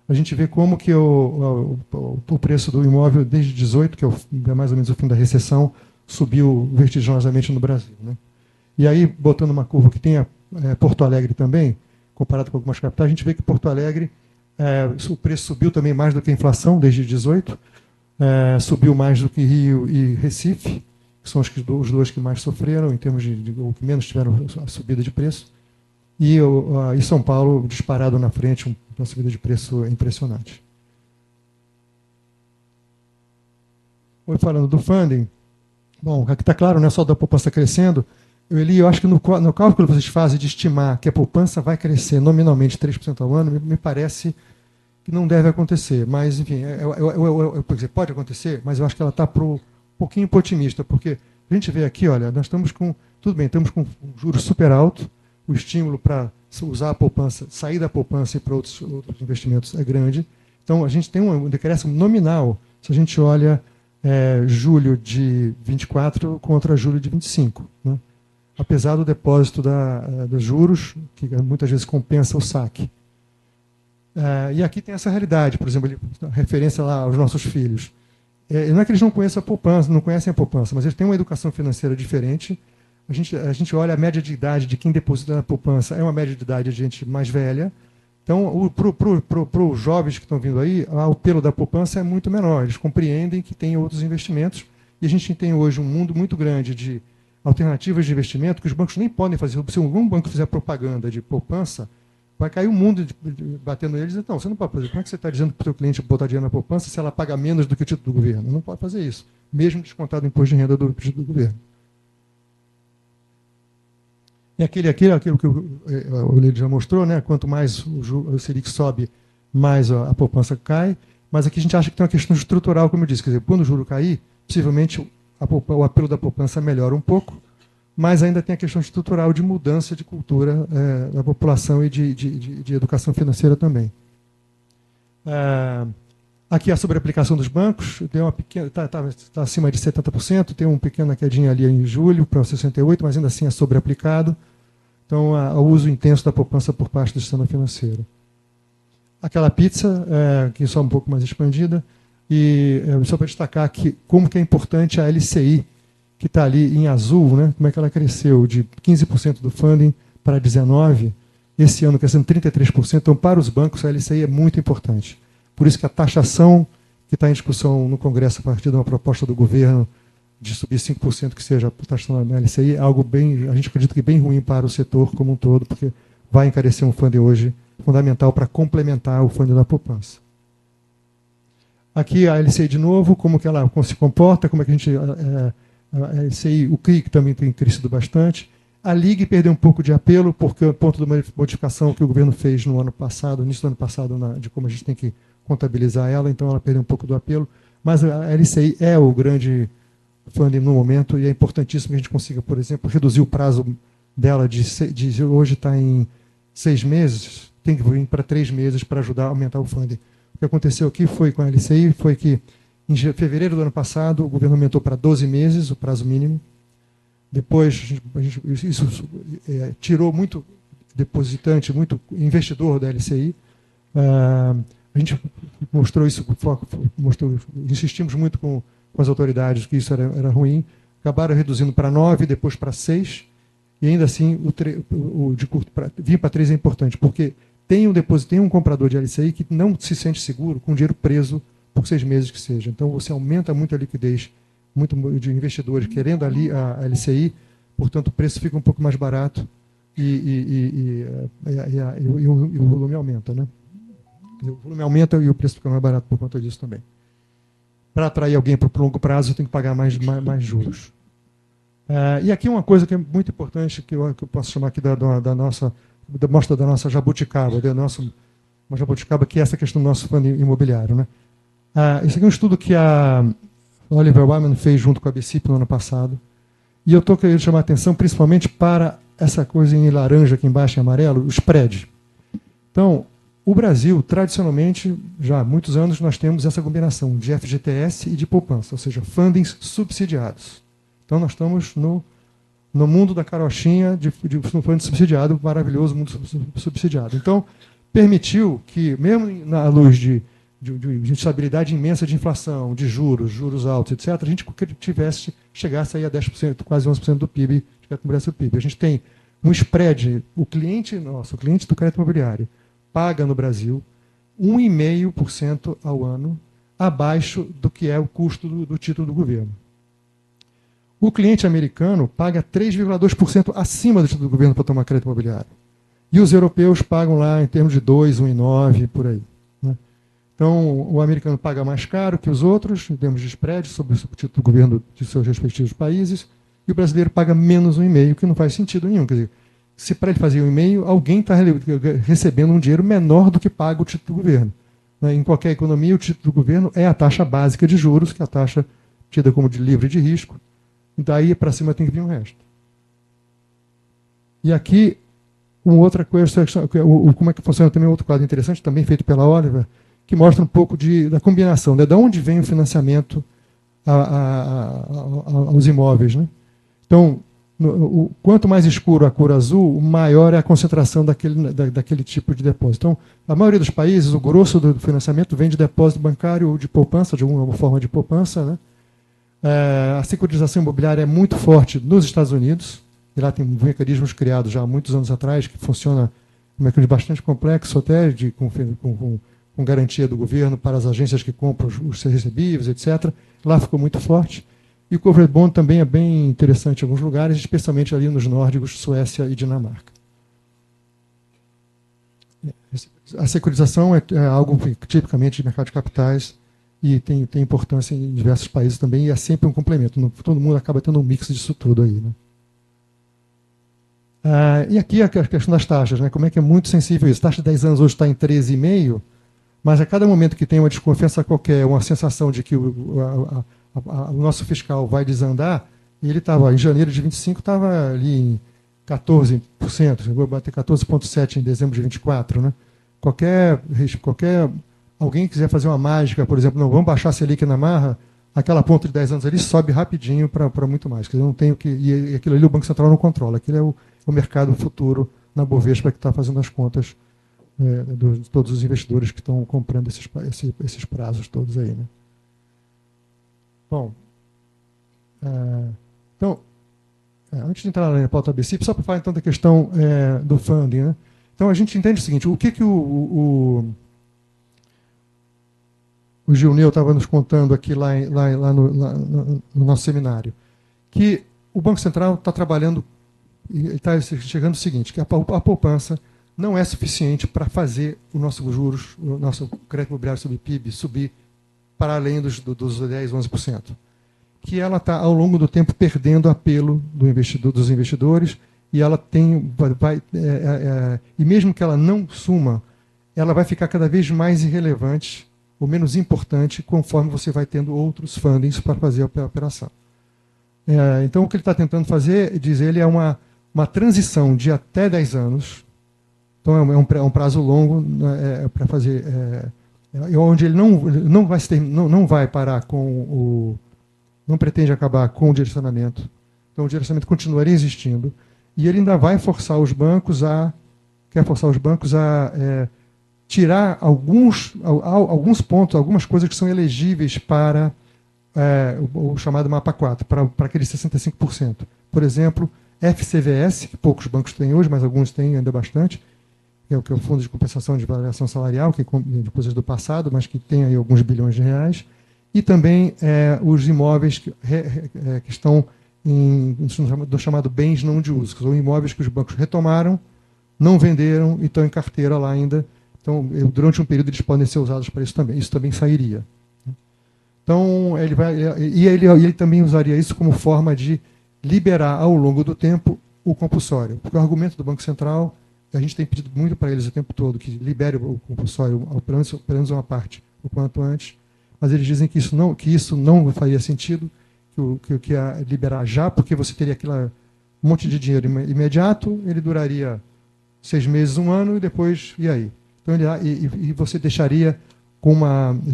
a gente vê como que o preço do imóvel desde 18, que é mais ou menos o fim da recessão, subiu vertiginosamente no Brasil, né? E aí, botando uma curva que tem Porto Alegre também, comparado com algumas capitais, a gente vê que Porto Alegre, o preço subiu também mais do que a inflação desde 18, subiu mais do que Rio e Recife, que são os dois que mais sofreram, em termos ou que menos tiveram a subida de preço, e São Paulo disparado na frente, uma subida de preço impressionante. Falando do funding, bom, aqui está claro, não é só da poupança crescendo. Eu acho que no cálculo que vocês fazem de estimar que a poupança vai crescer nominalmente 3% ao ano, me parece que não deve acontecer. Mas, enfim, pode acontecer, mas eu acho que ela está um pouquinho otimista, porque a gente vê aqui, olha, nós estamos com, tudo bem, estamos com um juros super alto, o estímulo para usar a poupança, sair da poupança e para outros investimentos é grande. Então, a gente tem um decréscimo nominal, se a gente olha julho de 24 contra julho de 25, né? Apesar do depósito dos juros, que muitas vezes compensa o saque. E aqui tem essa realidade, por exemplo, referência lá aos nossos filhos. Não é que eles não conheçam a poupança, não conhecem a poupança, mas eles têm uma educação financeira diferente. A gente olha a média de idade de quem deposita na poupança, é uma média de idade de gente mais velha. Então, para os jovens que estão vindo aí, o apelo da poupança é muito menor. Eles compreendem que tem outros investimentos. E a gente tem hoje um mundo muito grande de alternativas de investimento que os bancos nem podem fazer. Se algum banco fizer propaganda de poupança, vai cair o mundo batendo neles. Então, você não pode fazer. Como é que você está dizendo para o seu cliente botar dinheiro na poupança se ela paga menos do que o título do governo? Não pode fazer isso, mesmo descontado o imposto de renda do governo. E aquilo que o Lili já mostrou, né? Quanto mais o Selic sobe, mais a poupança cai. Mas aqui a gente acha que tem uma questão estrutural, como eu disse. Quer dizer, quando o juro cair, possivelmente o apelo da poupança melhora um pouco, mas ainda tem a questão estrutural de mudança de cultura da população e de educação financeira também. Aqui a sobreaplicação dos bancos tem uma pequena, está acima de 70%, tem uma pequena quedinha ali em julho para 68%, mas ainda assim é sobreaplicado. Então, o uso intenso da poupança por parte do sistema financeiro. Aquela pizza, que só um pouco mais expandida, e só para destacar que, como que é importante a LCI, que está ali em azul, né? Como é que ela cresceu de 15% do funding para 19%, esse ano crescendo 33%. Então, para os bancos, a LCI é muito importante. Por isso que a taxação que está em discussão no Congresso a partir de uma proposta do governo de subir 5%, que seja a taxação na LCI, é algo bem, a gente acredita que bem ruim para o setor como um todo, porque vai encarecer um funding hoje fundamental para complementar o funding da poupança. Aqui a LCI de novo, como que ela se comporta, como é que a gente... a LCI, o CRI, que também tem crescido bastante. A LIG perdeu um pouco de apelo, porque o ponto de modificação que o governo fez no ano passado, início do ano passado, de como a gente tem que contabilizar ela, então ela perdeu um pouco do apelo. Mas a LCI é o grande funding no momento e é importantíssimo que a gente consiga, por exemplo, reduzir o prazo dela de hoje está em 6 meses, tem que vir para 3 meses para ajudar a aumentar o funding. O que aconteceu aqui foi com a LCI, foi que em fevereiro do ano passado o governo aumentou para 12 meses o prazo mínimo. Depois isso tirou muito depositante, muito investidor da LCI. A gente mostrou isso, insistimos muito com as autoridades que isso era ruim. Acabaram reduzindo para 9, depois para 6. E ainda assim, vir para 3 é importante, porque tem um comprador de LCI que não se sente seguro com o dinheiro preso por 6 meses que seja. Então, você aumenta muito a liquidez muito de investidores querendo ali a LCI, portanto, o preço fica um pouco mais barato e o volume aumenta, né? O volume aumenta e o preço fica mais barato por conta disso também. Para atrair alguém para o longo prazo, tem que pagar mais juros. E aqui uma coisa que é muito importante, que eu posso chamar aqui da nossa jabuticaba, uma jabuticaba, que é essa questão do nosso fundo imobiliário, né? Esse aqui é um estudo que a Oliver Wyman fez junto com a BCIP no ano passado. E eu estou querendo chamar a atenção principalmente para essa coisa em laranja aqui embaixo, em amarelo, o spread. Então, o Brasil, tradicionalmente, já há muitos anos, nós temos essa combinação de FGTS e de poupança, ou seja, fundings subsidiados. Então, nós estamos no mundo da carochinha no fundo subsidiado, maravilhoso mundo subsidiado. Então, permitiu que, mesmo na luz de estabilidade imensa de inflação, de juros altos, etc., a gente chegasse aí a 10%, quase 11% do PIB, do PIB. A gente tem um spread, o cliente do crédito imobiliário, paga no Brasil 1,5% ao ano, abaixo do que é o custo do título do governo. O cliente americano paga 3,2% acima do título do governo para tomar crédito imobiliário. E os europeus pagam lá em termos de 2, 1,9%, por aí. Né? Então, o americano paga mais caro que os outros, em termos de spread, sobre o título do governo de seus respectivos países, e o brasileiro paga menos 1,5%, que não faz sentido nenhum. Quer dizer, se para ele fazer 1,5%, alguém está recebendo um dinheiro menor do que paga o título do governo. Né? Em qualquer economia, o título do governo é a taxa básica de juros, que é a taxa tida como de livre de risco, e daí para cima tem que vir o resto. E aqui, uma outra coisa, como é que funciona também outro quadro interessante, também feito pela Oliver, que mostra um pouco da combinação, né? De onde vem o financiamento aos imóveis. Né? Então, quanto mais escuro a cor azul, maior é a concentração daquele tipo de depósito. Então, a maioria dos países, o grosso do financiamento vem de depósito bancário ou de poupança, de alguma forma de poupança. Né? A securitização imobiliária é muito forte nos Estados Unidos, e lá tem mecanismos criados já há muitos anos atrás, que funciona um mecanismo bastante complexo, até com garantia do governo para as agências que compram os recebíveis, etc. Lá ficou muito forte. E o covered bond também é bem interessante em alguns lugares, especialmente ali nos nórdicos, Suécia e Dinamarca. A securitização é algo tipicamente de mercado de capitais e tem importância em diversos países também, e é sempre um complemento. Todo mundo acaba tendo um mix disso tudo aí. Né? E aqui a questão das taxas, né? Como é que é muito sensível isso? A taxa de 10 anos hoje está em 13,5%, mas a cada momento que tem uma desconfiança qualquer, uma sensação de que o nosso fiscal vai desandar, e ele estava, em janeiro de 25, estava ali em 14%, vou bater 14,7% em dezembro de 24, né? Qualquer alguém quiser fazer uma mágica, por exemplo, não, vamos baixar a Selic na marra, aquela ponta de 10 anos ali sobe rapidinho para muito mais. Quer dizer, não tem o que, e aquilo ali o Banco Central não controla. Aquilo é o mercado futuro na Bovespa que está fazendo as contas de todos os investidores que estão comprando esses prazos todos aí. Né? Bom, então, antes de entrar na pauta BCIP, só para falar então da questão do funding. Né? Então, a gente entende o seguinte, o que o Gilneu estava nos contando aqui lá no nosso seminário, que o Banco Central está trabalhando, está chegando o seguinte, que a poupança não é suficiente para fazer o nosso juros, o nosso crédito imobiliário sobre PIB subir para além dos 10, 11%. Que ela está, ao longo do tempo, perdendo apelo dos investidores, e ela e mesmo que ela não suma, ela vai ficar cada vez mais irrelevante, ou menos importante, conforme você vai tendo outros fundings para fazer a operação. Então, o que ele está tentando fazer, diz ele, é uma transição de até 10 anos. Então, é um prazo longo para fazer, onde ele não vai parar com não pretende acabar com o direcionamento. Então, o direcionamento continuaria existindo, e ele ainda vai forçar os bancos a tirar alguns pontos, algumas coisas que são elegíveis para o chamado Mapa 4, para aqueles 65%. Por exemplo, FCVS, que poucos bancos têm hoje, mas alguns têm ainda bastante, que é o Fundo de Compensação de Variação Salarial, que é de coisas do passado, mas que tem aí alguns bilhões de reais, e também os imóveis que estão do chamado bens não de uso, que são imóveis que os bancos retomaram, não venderam e estão em carteira lá ainda. Então, durante um período, eles podem ser usados para isso também. Isso também sairia. Então, ele também usaria isso como forma de liberar, ao longo do tempo, o compulsório. Porque o argumento do Banco Central, a gente tem pedido muito para eles o tempo todo, que libere o compulsório, pelo menos uma parte, o quanto antes, mas eles dizem que isso não faria sentido, que liberar já, porque você teria aquele monte de dinheiro imediato, ele duraria 6 meses, 1 ano, e depois, e aí? Então, e você deixaria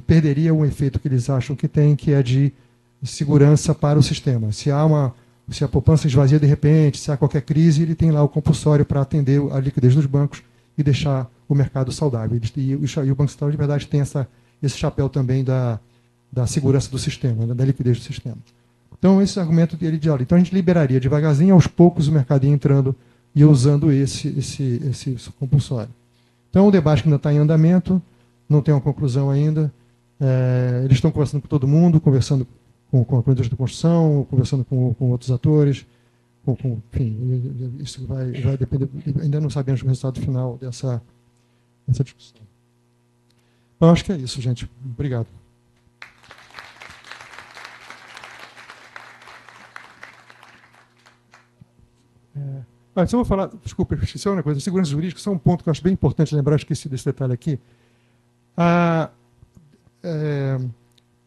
perderia o efeito que eles acham que tem, que é de segurança para o sistema. Se a poupança esvazia de repente, se há qualquer crise, ele tem lá o compulsório para atender a liquidez dos bancos e deixar o mercado saudável. E o Banco Central, de verdade, tem esse chapéu também da segurança do sistema, da liquidez do sistema. Então, esse argumento dele de então a gente liberaria devagarzinho, aos poucos o mercado ia entrando e usando esse compulsório. Então, o debate ainda está em andamento, não tem uma conclusão ainda. Eles estão conversando com todo mundo, conversando com a indústria da construção, conversando com outros atores. Enfim, isso vai depender. Ainda não sabemos o resultado final dessa discussão. Então, acho que é isso, gente. Obrigado. Mas eu vou falar, desculpa, esqueci uma coisa, segurança jurídica, só um ponto que eu acho bem importante lembrar, eu esqueci desse detalhe aqui. A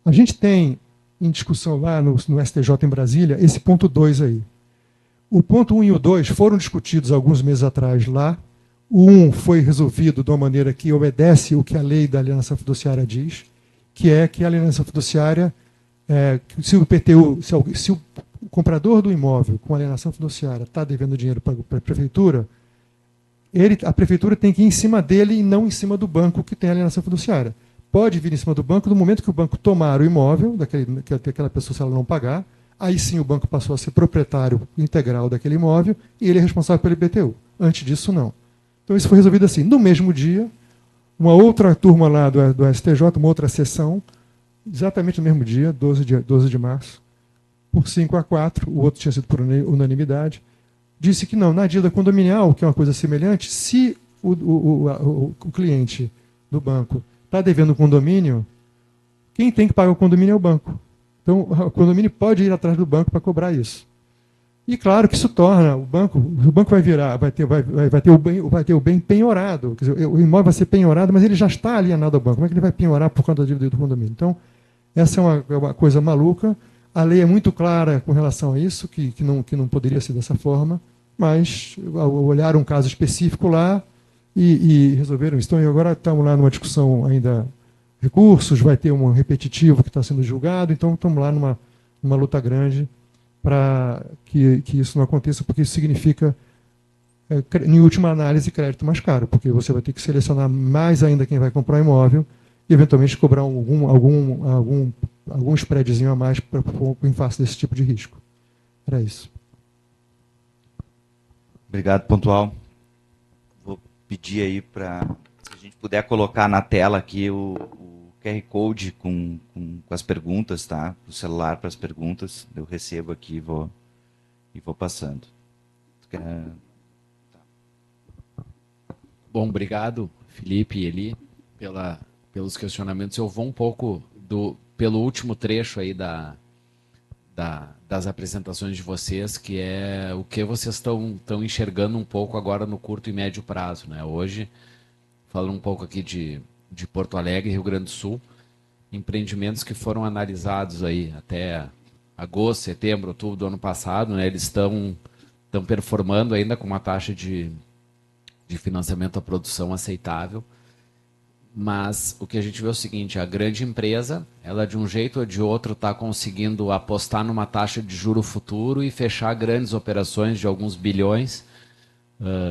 gente tem em discussão lá no STJ em Brasília esse ponto 2 aí. O ponto 1 e o 2 foram discutidos alguns meses atrás lá. O 1 foi resolvido de uma maneira que obedece o que a lei da aliança fiduciária diz, que é que a aliança fiduciária, se o PTU, se o comprador do imóvel com alienação fiduciária está devendo dinheiro para a prefeitura, a prefeitura tem que ir em cima dele e não em cima do banco que tem alienação fiduciária. Pode vir em cima do banco no momento que o banco tomar o imóvel, daquela pessoa, se ela não pagar, aí sim o banco passou a ser proprietário integral daquele imóvel e ele é responsável pelo IPTU. Antes disso, não. Então isso foi resolvido assim. No mesmo dia, uma outra turma lá do STJ, uma outra sessão, exatamente no mesmo dia, 12 de março, por 5-4, o outro tinha sido por unanimidade, disse que não, na dívida condominial, que é uma coisa semelhante, se o cliente do banco está devendo o condomínio, quem tem que pagar o condomínio é o banco. Então, o condomínio pode ir atrás do banco para cobrar isso. E claro que isso torna o banco vai virar, vai ter o bem penhorado. Quer dizer, o imóvel vai ser penhorado, mas ele já está alienado ao banco. Como é que ele vai penhorar por conta da dívida do condomínio? Então, essa é uma coisa maluca. A lei é muito clara com relação a isso, que não poderia ser dessa forma, mas olharam um caso específico lá e resolveram isso. Então, agora estamos lá numa discussão ainda, recursos, vai ter um repetitivo que está sendo julgado, então estamos lá numa luta grande para que isso não aconteça, porque isso significa, em última análise, crédito mais caro, porque você vai ter que selecionar mais ainda quem vai comprar o imóvel e, eventualmente, cobrar algum spreadzinho a mais em face desse tipo de risco. Era isso. Obrigado, Pontual. Vou pedir aí para, se a gente puder colocar na tela aqui o QR Code com as perguntas, tá? O celular para as perguntas. Eu recebo aqui e vou passando. Bom, obrigado, Felipe e Eli, pelos questionamentos. Eu vou um pouco pelo último trecho aí das apresentações de vocês, que é o que vocês estão enxergando um pouco agora no curto e médio prazo, né? Hoje, falando um pouco aqui de Porto Alegre, Rio Grande do Sul, empreendimentos que foram analisados aí até agosto, setembro, outubro do ano passado, né? Eles estão performando ainda com uma taxa de financiamento à produção aceitável. Mas o que a gente vê é o seguinte: a grande empresa, ela de um jeito ou de outro está conseguindo apostar numa taxa de juro futuro e fechar grandes operações de alguns bilhões,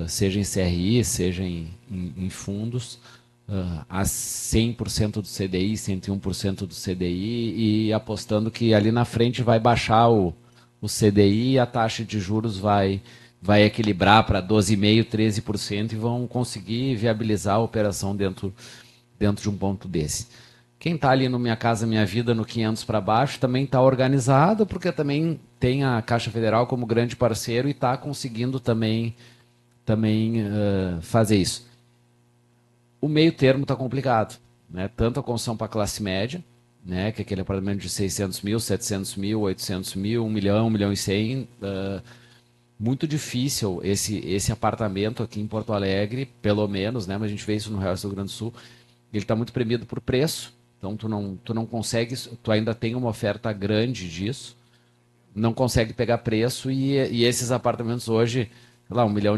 seja em CRI, seja em fundos, a 100% do CDI, 101% do CDI, e apostando que ali na frente vai baixar o CDI e a taxa de juros vai equilibrar para 12,5%, 13% e vão conseguir viabilizar a operação dentro de um ponto desse. Quem está ali no Minha Casa Minha Vida, no 500 para baixo, também está organizado, porque também tem a Caixa Federal como grande parceiro e está conseguindo também fazer isso. O meio termo está complicado, né? Tanto a construção para classe média, né? Que é aquele apartamento de 600 mil, 700 mil, 800 mil, 1 milhão, 1 milhão e 100, muito difícil esse apartamento aqui em Porto Alegre, pelo menos, né? Mas a gente vê isso no resto do Rio Grande do Sul. Ele está muito premido por preço, então tu não consegue, tu ainda tem uma oferta grande disso, não consegue pegar preço e esses apartamentos hoje, sei lá, R$ 1 milhão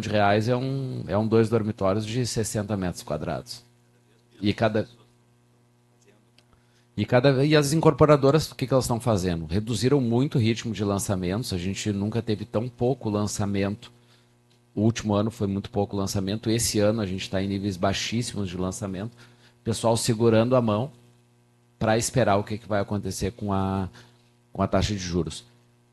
é um 2 dormitórios de 60 metros quadrados. E as incorporadoras, o que elas estão fazendo? Reduziram muito o ritmo de lançamentos, a gente nunca teve tão pouco lançamento. O último ano foi muito pouco lançamento, esse ano a gente está em níveis baixíssimos de lançamento. Pessoal segurando a mão para esperar o que vai acontecer com a taxa de juros.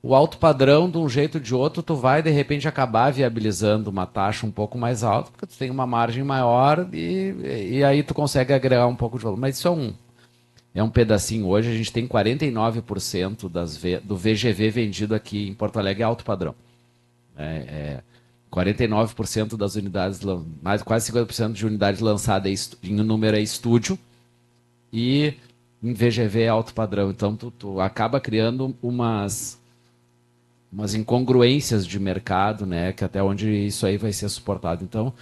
O alto padrão, de um jeito ou de outro, tu vai de repente acabar viabilizando uma taxa um pouco mais alta, porque tu tem uma margem maior e aí tu consegue agregar um pouco de valor. Mas isso é um pedacinho. Hoje a gente tem 49% do VGV vendido aqui em Porto Alegre alto padrão. 49% das unidades, quase 50% de unidades lançadas em número é estúdio e em VGV é alto padrão. Então tu acaba criando umas incongruências de mercado, né? Que até onde isso aí vai ser suportado. Então, o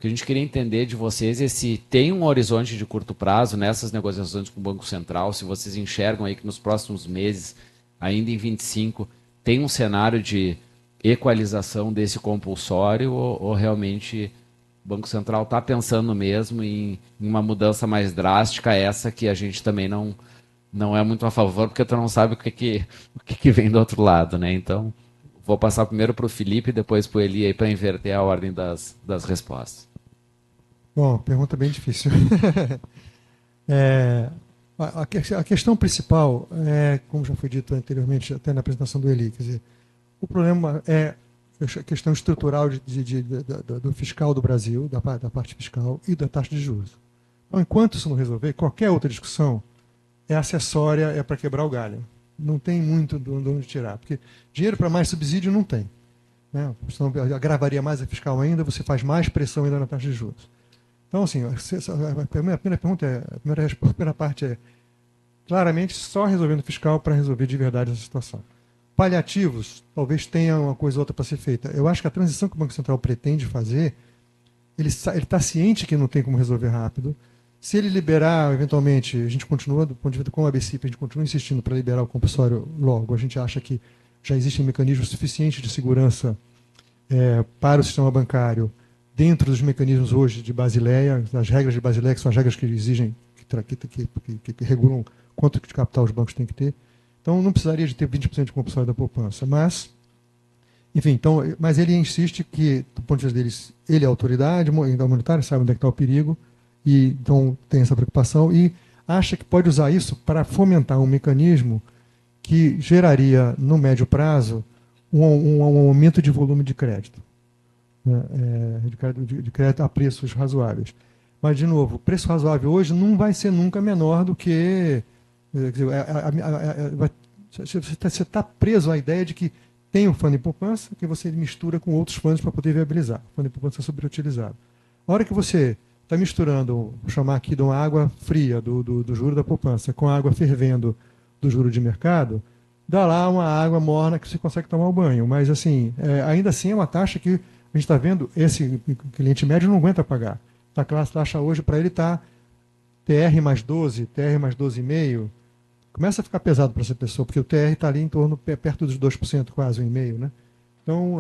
que a gente queria entender de vocês é se tem um horizonte de curto prazo nessas negociações com o Banco Central, se vocês enxergam aí que nos próximos meses, ainda em 25, tem um cenário de equalização desse compulsório ou realmente o Banco Central está pensando mesmo em uma mudança mais drástica, essa que a gente também não é muito a favor, porque tu não sabe o que vem do outro lado, né? Então, vou passar primeiro para o Felipe e depois para o Eli aí para inverter a ordem das respostas. Bom, pergunta bem difícil. A questão principal é, como já foi dito anteriormente, até na apresentação do Eli, quer dizer, o problema é a questão estrutural do fiscal do Brasil, da parte fiscal e da taxa de juros. Então, enquanto isso não resolver, qualquer outra discussão é acessória, é para quebrar o galho. Não tem muito de onde tirar, porque dinheiro para mais subsídio não tem, né? Senão agravaria mais a fiscal ainda, você faz mais pressão ainda na taxa de juros. Então, assim, a primeira parte é claramente só resolvendo fiscal para resolver de verdade essa situação. Paliativos, talvez tenha uma coisa ou outra para ser feita. Eu acho que a transição que o Banco Central pretende fazer, ele está ciente que não tem como resolver rápido. Se ele liberar, eventualmente, a gente continua, do ponto de vista com o ABCIP, a gente continua insistindo para liberar o compulsório logo. A gente acha que já existem mecanismos suficientes de segurança para o sistema bancário dentro dos mecanismos hoje de Basileia, as regras de Basileia, que são as regras que exigem, que regulam quanto de capital os bancos têm que ter. Então, não precisaria de ter 20% de compulsório da poupança. Mas, enfim, então, mas ele insiste que, do ponto de vista deles, ele é a autoridade monetária, sabe onde é que está o perigo, e então tem essa preocupação, e acha que pode usar isso para fomentar um mecanismo que geraria, no médio prazo, um aumento de volume de crédito. Né? De crédito a preços razoáveis. Mas, de novo, o preço razoável hoje não vai ser nunca menor do que... Você está preso à ideia de que tem um fundo de poupança que você mistura com outros fundos para poder viabilizar. O fundo de poupança é sobreutilizado. A hora que você está misturando, vou chamar aqui de uma água fria do juro da poupança com a água fervendo do juro de mercado, dá lá uma água morna que você consegue tomar o banho. Mas, assim, ainda assim é uma taxa que a gente está vendo, esse cliente médio não aguenta pagar. A taxa hoje para ele está TR mais 12, TR mais 12,5%. Começa a ficar pesado para essa pessoa, porque o TR está ali em torno, perto dos 2%, quase 1,5%. Né? Então,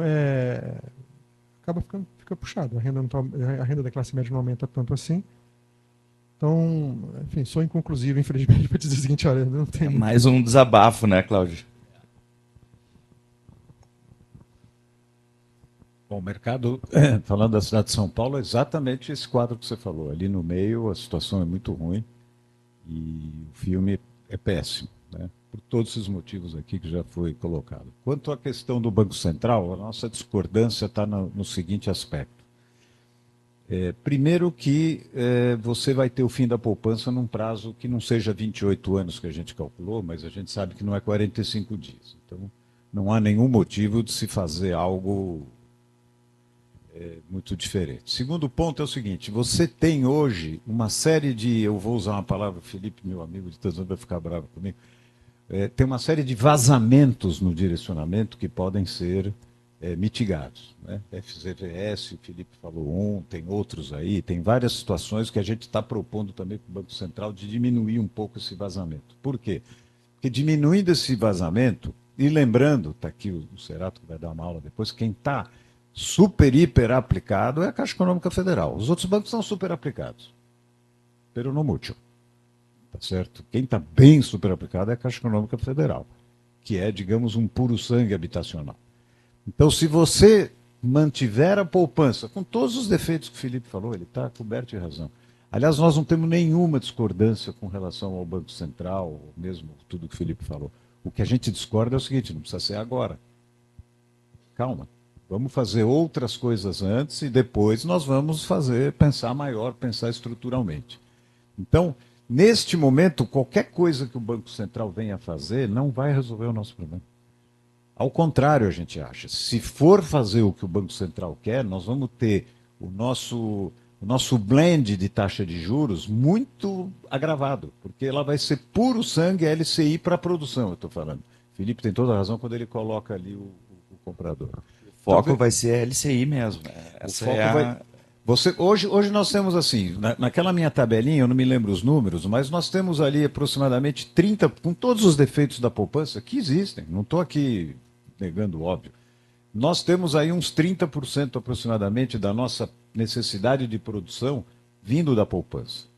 fica puxado. A renda da classe média não aumenta tanto assim. Então, enfim, sou inconclusivo, infelizmente, para dizer o seguinte, olha, não tem... Mais um desabafo, né, Cláudio? Bom, o mercado, falando da cidade de São Paulo, é exatamente esse quadro que você falou. Ali no meio a situação é muito ruim e o filme é péssimo, né? Por todos esses motivos aqui que já foi colocado. Quanto à questão do Banco Central, a nossa discordância está no seguinte aspecto. Primeiro que você vai ter o fim da poupança num prazo que não seja 28 anos que a gente calculou, mas a gente sabe que não é 45 dias. Então, não há nenhum motivo de se fazer algo muito diferente. Segundo ponto é o seguinte, você tem hoje uma série de, eu vou usar uma palavra, Felipe, meu amigo de tanto vai ficar bravo comigo, tem uma série de vazamentos no direcionamento que podem ser mitigados. Né? FZVS, o Felipe falou tem outros aí, tem várias situações que a gente está propondo também para o Banco Central de diminuir um pouco esse vazamento. Por quê? Porque diminuindo esse vazamento, e lembrando, está aqui o Cerato que vai dar uma aula depois, quem está super, hiper aplicado é a Caixa Econômica Federal. Os outros bancos são super aplicados. Pero no mucho. Tá certo? Quem está bem super aplicado é a Caixa Econômica Federal, que é, digamos, um puro sangue habitacional. Então, se você mantiver a poupança, com todos os defeitos que o Felipe falou, ele está coberto de razão. Aliás, nós não temos nenhuma discordância com relação ao Banco Central, ou mesmo tudo que o Felipe falou. O que a gente discorda é o seguinte, não precisa ser agora. Calma. Vamos fazer outras coisas antes e depois nós vamos pensar maior, pensar estruturalmente. Então, neste momento, qualquer coisa que o Banco Central venha fazer não vai resolver o nosso problema. Ao contrário, a gente acha. Se for fazer o que o Banco Central quer, nós vamos ter o nosso blend de taxa de juros muito agravado, porque ela vai ser puro sangue LCI para a produção, eu estou falando. O Felipe tem toda a razão quando ele coloca ali o comprador. O foco vai ser a LCI mesmo. Essa hoje nós temos assim, naquela minha tabelinha, eu não me lembro os números, mas nós temos ali aproximadamente 30, com todos os defeitos da poupança, que existem, não estou aqui negando o óbvio, nós temos aí uns 30% aproximadamente da nossa necessidade de produção vindo da poupança.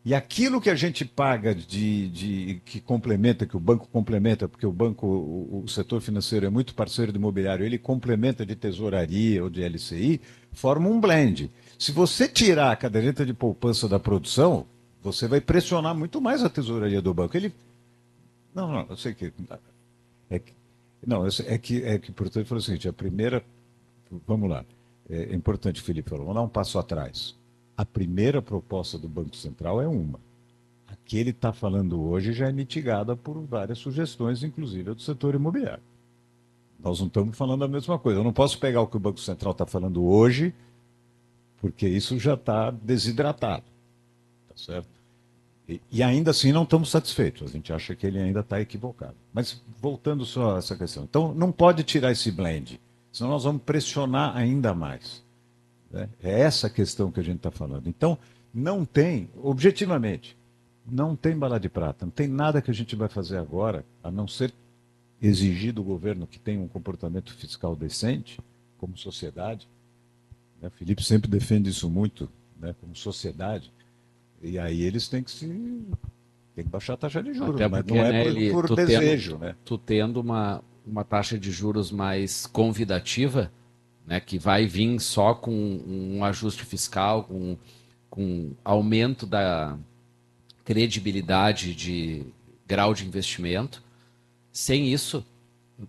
E aquilo que a gente paga que complementa, que o banco complementa, porque o setor financeiro é muito parceiro do imobiliário, ele complementa de tesouraria ou de LCI, forma um blend. Se você tirar a caderneta de poupança da produção, você vai pressionar muito mais a tesouraria do banco. Não, eu sei que... portanto, ele falou o seguinte, a primeira... Vamos lá. É importante, Felipe falou, vamos dar um passo atrás. A primeira proposta do Banco Central é uma. A que ele está falando hoje já é mitigada por várias sugestões, inclusive do setor imobiliário. Nós não estamos falando a mesma coisa. Eu não posso pegar o que o Banco Central está falando hoje, porque isso já está desidratado. Tá certo? E ainda assim não estamos satisfeitos. A gente acha que ele ainda está equivocado. Mas voltando só a essa questão. Então, não pode tirar esse blend, senão nós vamos pressionar ainda mais. Né? É essa a questão que a gente está falando. Então, não tem, objetivamente, não tem bala de prata. Não tem nada que a gente vai fazer agora, a não ser exigir do governo que tenha um comportamento fiscal decente, como sociedade. Né? O Felipe sempre defende isso muito, né? Como sociedade. E aí eles têm que baixar a taxa de juros, Até mas porque, não é né, ele, por tu desejo, tendo, né? tu tendo uma taxa de juros mais convidativa, né, que vai vir só com um ajuste fiscal, com aumento da credibilidade de grau de investimento. Sem isso,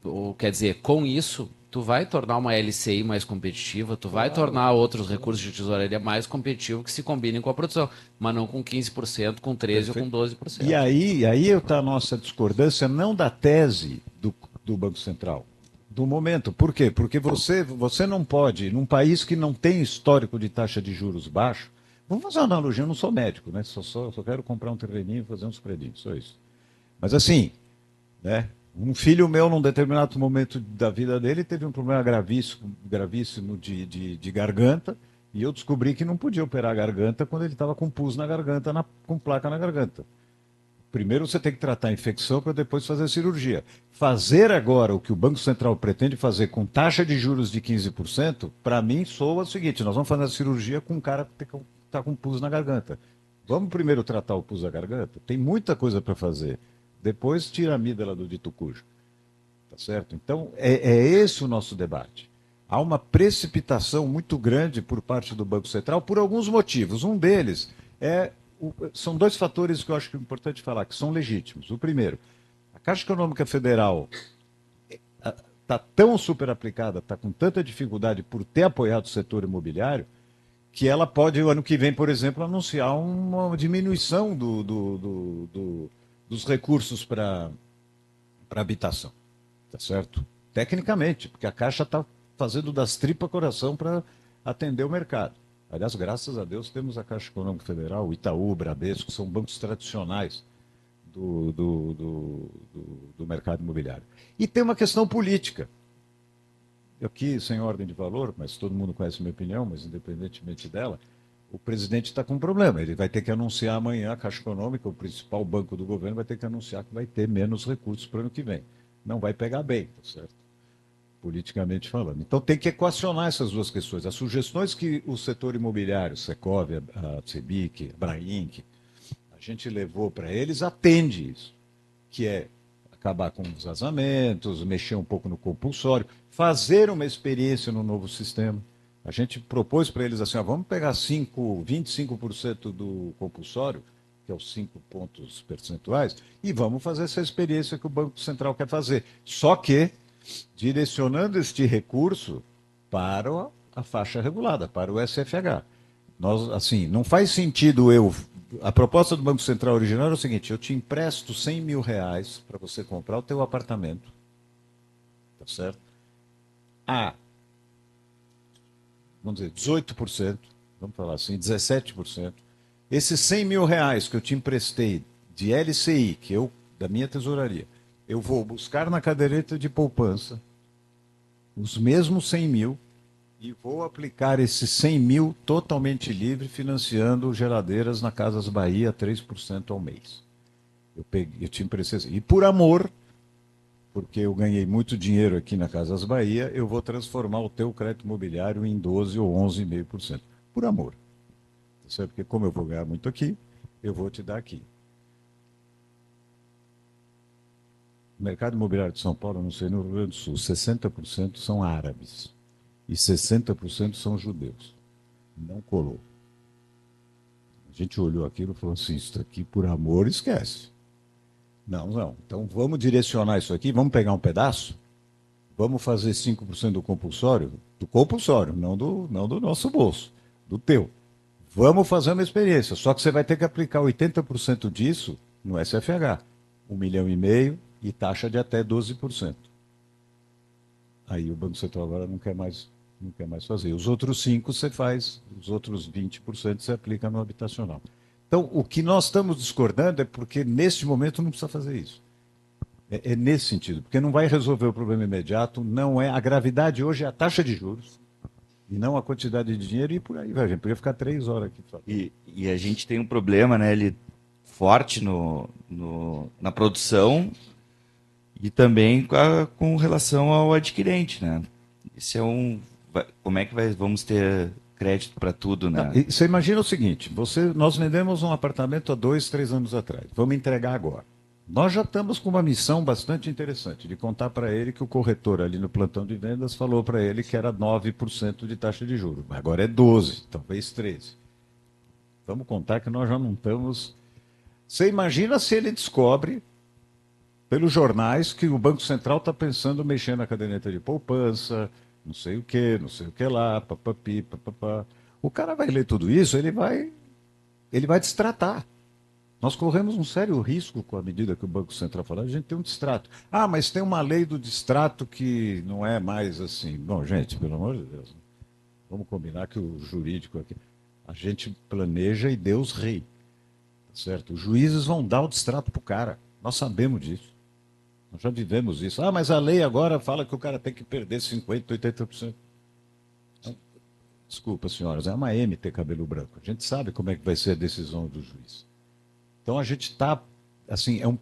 ou quer dizer, com isso, tu vai tornar uma LCI mais competitiva, tu vai tornar outros recursos de tesouraria mais competitivos que se combinem com a produção, mas não com 15%, com 13% ou com 12%. E aí está a nossa discordância, não da tese do Banco Central, do momento. Por quê? Porque você não pode, num país que não tem histórico de taxa de juros baixo, vamos fazer uma analogia, eu não sou médico, né? Só quero comprar um terreninho e fazer uns prédios, só isso. Mas assim, né? Um filho meu, num determinado momento da vida dele, teve um problema gravíssimo de garganta, e eu descobri que não podia operar a garganta quando ele estava com pus na garganta, com placa na garganta. Primeiro você tem que tratar a infecção para depois fazer a cirurgia. Fazer agora o que o Banco Central pretende fazer com taxa de juros de 15%, para mim soa o seguinte: nós vamos fazer a cirurgia com um cara que está com pus na garganta. Vamos primeiro tratar o pus da garganta? Tem muita coisa para fazer. Depois tira a amígdala do dito cujo. Tá certo? Então, é esse o nosso debate. Há uma precipitação muito grande por parte do Banco Central por alguns motivos. Um deles são dois fatores que eu acho que é importante falar, que são legítimos. O primeiro, a Caixa Econômica Federal está tão superaplicada, está com tanta dificuldade por ter apoiado o setor imobiliário, que ela pode, o ano que vem, por exemplo, anunciar uma diminuição dos recursos para habitação. Tá certo? Tecnicamente, porque a Caixa está fazendo das tripas coração para atender o mercado. Aliás, graças a Deus, temos a Caixa Econômica Federal, o Itaú, o Bradesco, que são bancos tradicionais do mercado imobiliário. E tem uma questão política. Aqui, sem ordem de valor, mas todo mundo conhece a minha opinião, mas independentemente dela, o presidente está com um problema. Ele vai ter que anunciar amanhã, a Caixa Econômica, o principal banco do governo, vai ter que anunciar que vai ter menos recursos para o ano que vem. Não vai pegar bem, tá certo? Politicamente falando. Então tem que equacionar essas duas questões. As sugestões que o setor imobiliário, Secov, a CEBIC, a Brainc, a gente levou para eles, atende isso, que é acabar com os vazamentos, mexer um pouco no compulsório, fazer uma experiência no novo sistema. A gente propôs para eles assim, ó, vamos pegar 25% do compulsório, que é os 5 pontos percentuais, e vamos fazer essa experiência que o Banco Central quer fazer. Só que direcionando este recurso para a faixa regulada, para o SFH. Nós, assim, não faz sentido a proposta do Banco Central original era o seguinte: eu te empresto 100 mil reais para você comprar o teu apartamento, tá certo? Vamos dizer, 18%, vamos falar assim, 17%. Esses 100 mil reais que eu te emprestei de LCI, da minha tesouraria, eu vou buscar na caderneta de poupança os mesmos 100 mil e vou aplicar esses 100 mil totalmente livre, financiando geladeiras na Casas Bahia a 3% ao mês. Eu te emprestei. E por amor, porque eu ganhei muito dinheiro aqui na Casas Bahia, eu vou transformar o teu crédito imobiliário em 12 ou 11,5%. Por amor. Certo? Porque como eu vou ganhar muito aqui, eu vou te dar aqui. O mercado imobiliário de São Paulo, não sei, no Rio Grande do Sul, 60% são árabes e 60% são judeus. Não colou. A gente olhou aquilo e falou assim, isso aqui por amor esquece. Não. Então vamos direcionar isso aqui, vamos pegar um pedaço, vamos fazer 5% do compulsório, não do nosso bolso, do teu. Vamos fazer uma experiência, só que você vai ter que aplicar 80% disso no SFH, 1,5 milhão e taxa de até 12%. Aí o Banco Central agora não quer mais fazer. Os outros 5% você faz, os outros 20% você aplica no habitacional. Então, o que nós estamos discordando é porque, neste momento, não precisa fazer isso. É nesse sentido, porque não vai resolver o problema imediato, não é. A gravidade hoje é a taxa de juros, e não a quantidade de dinheiro, e por aí vai. A gente podia ficar 3 horas aqui. E a gente tem um problema, né, ele forte na produção e também com relação ao adquirente, né? Esse é como é que vamos ter crédito para tudo, né? E você imagina o seguinte: nós vendemos um apartamento há 2, 3 anos atrás. Vamos entregar agora. Nós já estamos com uma missão bastante interessante de contar para ele que o corretor ali no plantão de vendas falou para ele que era 9% de taxa de juros. Agora é 12%, talvez 13%. Vamos contar que nós já não estamos. Você imagina se ele descobre, pelos jornais, que o Banco Central está pensando em mexer na caderneta de poupança, não sei o que lá, papapi, papapá. O cara vai ler tudo isso, ele vai destratar. Nós corremos um sério risco com a medida que o Banco Central falou, a gente tem um distrato. Ah, mas tem uma lei do distrato que não é mais assim. Bom, gente, pelo amor de Deus, vamos combinar que o jurídico aqui, a gente planeja e Deus rei. Tá certo? Os juízes vão dar o distrato para o cara. Nós sabemos disso. Nós já vivemos isso. Ah, mas a lei agora fala que o cara tem que perder 50%, 80%. Desculpa, senhoras, é uma M ter cabelo branco. A gente sabe como é que vai ser a decisão do juiz. Então a gente está, assim, o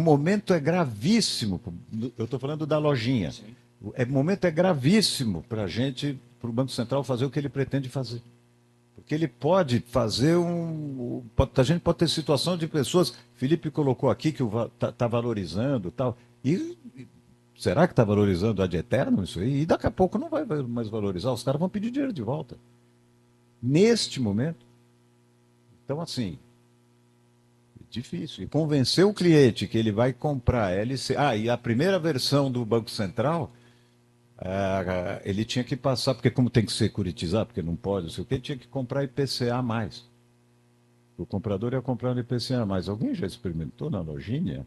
momento é gravíssimo. Eu estou falando da lojinha. O momento é gravíssimo para a gente, para o Banco Central fazer o que ele pretende fazer. Porque ele pode fazer a gente pode ter situação de pessoas. Felipe colocou aqui que está valorizando tal. E será que está valorizando ad eternum isso aí? E daqui a pouco não vai mais valorizar. Os caras vão pedir dinheiro de volta. Neste momento. Então, assim, é difícil. E convencer o cliente que ele vai comprar LC. Ah, e a primeira versão do Banco Central, ele tinha que passar, porque como tem que securitizar, porque não pode, não sei o quê, tinha que comprar IPCA+. O comprador ia comprar no IPCA+. Alguém já experimentou na lojinha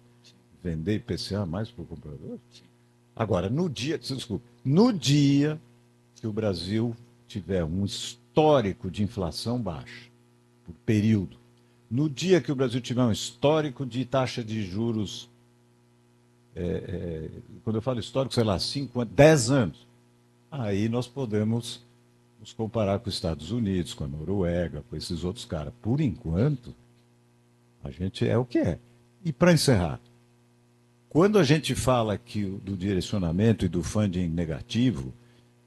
vender IPCA+ para o comprador? Agora, no dia que o Brasil tiver um histórico de inflação baixa, por período. No dia que o Brasil tiver um histórico de taxa de juros, quando eu falo histórico, sei lá, 5 anos, 10 anos, aí nós podemos nos comparar com os Estados Unidos, com a Noruega, com esses outros caras. Por enquanto, a gente é o que é. E para encerrar, quando a gente fala do direcionamento e do funding negativo,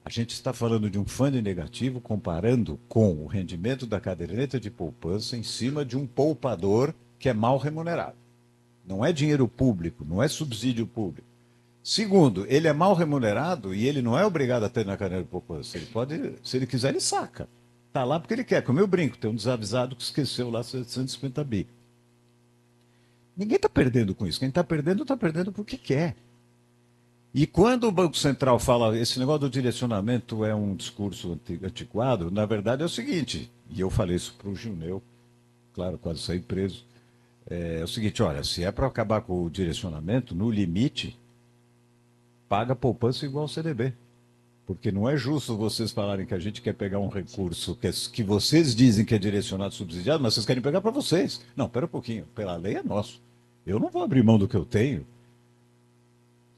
a gente está falando de um funding negativo comparando com o rendimento da caderneta de poupança em cima de um poupador que é mal remunerado. Não é dinheiro público, não é subsídio público. Segundo, ele é mal remunerado e ele não é obrigado a ter na caderneta de poupança. Ele pode, se ele quiser, ele saca. Está lá porque ele quer. Como eu brinco, tem um desavisado que esqueceu lá 750 bi. Ninguém está perdendo com isso. Quem está perdendo porque quer. E quando o Banco Central fala esse negócio do direcionamento é um discurso antiquado, na verdade é o seguinte, e eu falei isso para o Gilneu, claro, quase saí preso, é o seguinte, olha, se é para acabar com o direcionamento, no limite, paga poupança igual ao CDB. Porque não é justo vocês falarem que a gente quer pegar um recurso que vocês dizem que é direcionado subsidiado, mas vocês querem pegar para vocês. Não, espera um pouquinho, pela lei é nosso. Eu não vou abrir mão do que eu tenho.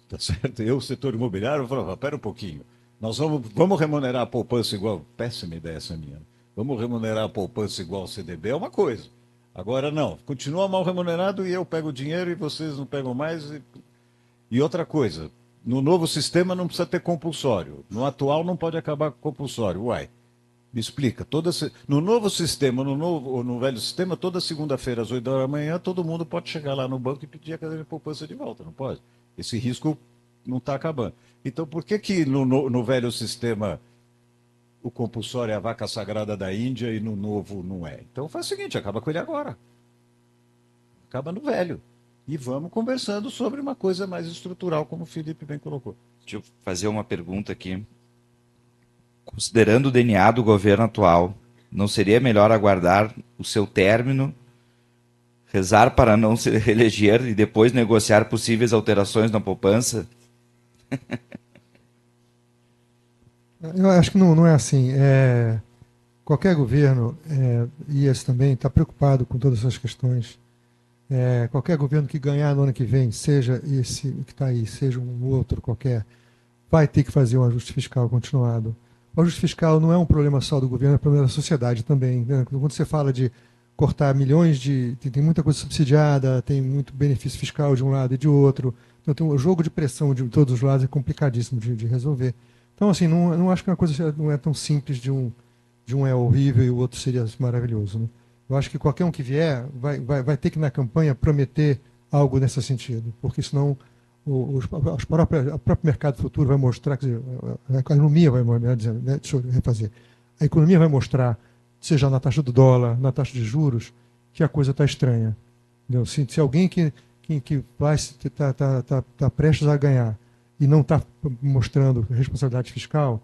Tá certo? Eu, setor imobiliário, falava, pera um pouquinho. Nós vamos remunerar a poupança igual. Péssima ideia essa minha. Vamos remunerar a poupança igual ao CDB, é uma coisa. Agora não, continua mal remunerado e eu pego o dinheiro e vocês não pegam mais. E outra coisa, no novo sistema não precisa ter compulsório. No atual não pode acabar com compulsório. Uai, me explica. No novo sistema, no velho sistema, toda segunda-feira às 8 da manhã, todo mundo pode chegar lá no banco e pedir a cadeira de poupança de volta, não pode? Esse risco não está acabando. Então, por que no velho sistema o compulsório é a vaca sagrada da Índia e no novo não é? Então faz o seguinte, acaba com ele agora. Acaba no velho. E vamos conversando sobre uma coisa mais estrutural, como o Felipe bem colocou. Deixa eu fazer uma pergunta aqui. Considerando o DNA do governo atual, não seria melhor aguardar o seu término, rezar para não se reeleger e depois negociar possíveis alterações na poupança? Eu acho que não é assim. qualquer governo, e esse também, está preocupado com todas essas questões. Qualquer governo que ganhar no ano que vem, seja esse que está aí, seja um outro qualquer, vai ter que fazer um ajuste fiscal continuado. O ajuste fiscal não é um problema só do governo, é um problema da sociedade também, né? Quando você fala de cortar milhões de... Tem muita coisa subsidiada, tem muito benefício fiscal de um lado e de outro. Então, tem um jogo de pressão de todos os lados, é complicadíssimo de resolver. Então, assim, não acho que uma coisa não é tão simples de um é horrível e o outro seria maravilhoso, né? Eu acho que qualquer um que vier vai ter que, na campanha, prometer algo nesse sentido, porque senão o próprio mercado futuro vai mostrar, quer dizer, a economia vai mostrar, né, deixa eu refazer, a economia vai mostrar, seja na taxa do dólar, na taxa de juros, que a coisa está estranha. Entendeu? Se alguém que vai tá prestes a ganhar e não está mostrando responsabilidade fiscal,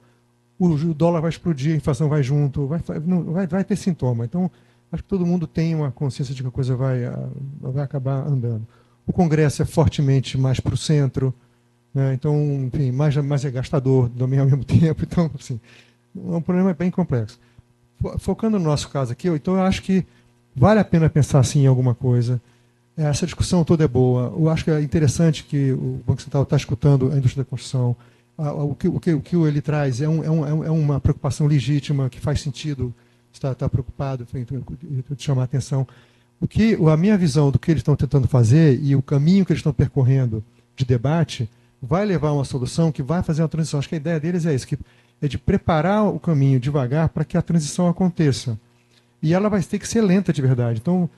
o dólar vai explodir, a inflação vai junto, vai ter sintoma. Então, acho que todo mundo tem uma consciência de que a coisa vai acabar andando. O Congresso é fortemente mais para o centro, né? Então, enfim, mais é gastador também ao mesmo tempo. Então, assim, é um problema bem complexo. Focando no nosso caso aqui, então eu acho que vale a pena pensar assim em alguma coisa. Essa discussão toda é boa. Eu acho que é interessante que o Banco Central está escutando a indústria da construção. O que ele traz é uma preocupação legítima, que faz sentido estar preocupado, de chamar a atenção. A minha visão do que eles estão tentando fazer e o caminho que eles estão percorrendo de debate vai levar a uma solução que vai fazer uma transição. Acho que a ideia deles é isso, que é de preparar o caminho devagar para que a transição aconteça. E ela vai ter que ser lenta de verdade. Então,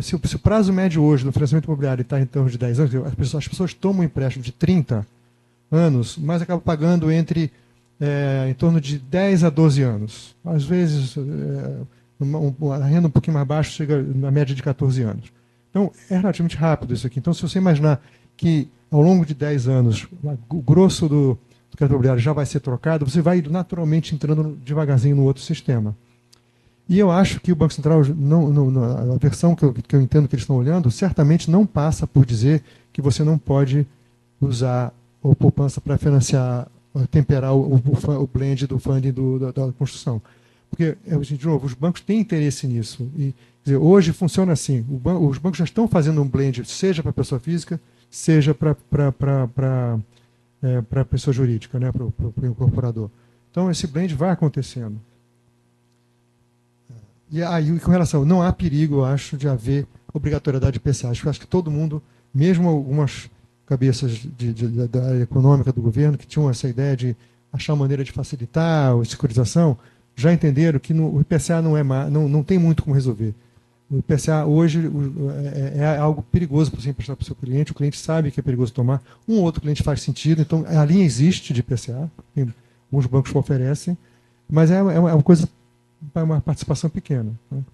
se o prazo médio hoje do financiamento imobiliário está em torno de 10 anos, as pessoas tomam um empréstimo de 30 anos, mas acabam pagando em torno de 10 a 12 anos. Às vezes, a renda um pouquinho mais baixa chega na média de 14 anos. Então, é relativamente rápido isso aqui. Então, se você imaginar que ao longo de 10 anos o grosso do crédito imobiliário já vai ser trocado, você vai naturalmente entrando devagarzinho no outro sistema. E eu acho que o Banco Central, a versão que eu entendo que eles estão olhando, certamente não passa por dizer que você não pode usar a poupança para financiar, temperar o blend do funding da construção. Porque, de novo, os bancos têm interesse nisso. E, quer dizer, hoje funciona assim. Os bancos já estão fazendo um blend, seja para a pessoa física, seja para a pessoa jurídica, né, para o incorporador. Então, esse blend vai acontecendo. E com relação, não há perigo, eu acho, de haver obrigatoriedade de IPCA. Eu acho que todo mundo, mesmo algumas cabeças da área econômica do governo, que tinham essa ideia de achar maneira de facilitar a securitização, já entenderam que o IPCA não tem muito como resolver. O IPCA hoje é algo perigoso para você emprestar para o seu cliente, o cliente sabe que é perigoso tomar, um ou outro cliente faz sentido, então a linha existe de IPCA, alguns bancos oferecem, mas é uma coisa para uma participação pequena, né?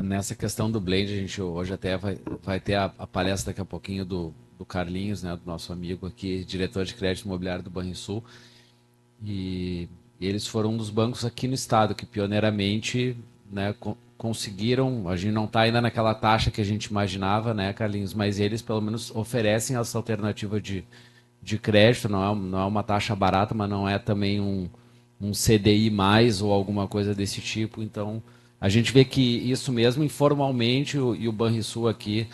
Nessa questão do blend, a gente hoje até vai ter a palestra daqui a pouquinho do Carlinhos, né, do nosso amigo aqui, diretor de crédito imobiliário do Banrisul, e eles foram um dos bancos aqui no estado que pioneiramente, né, conseguiram, a gente não está ainda naquela taxa que a gente imaginava, né, Carlinhos, mas eles pelo menos oferecem essa alternativa de crédito, não é uma taxa barata, mas não é também um CDI mais ou alguma coisa desse tipo. Então, a gente vê que isso mesmo informalmente, e o Banrisul aqui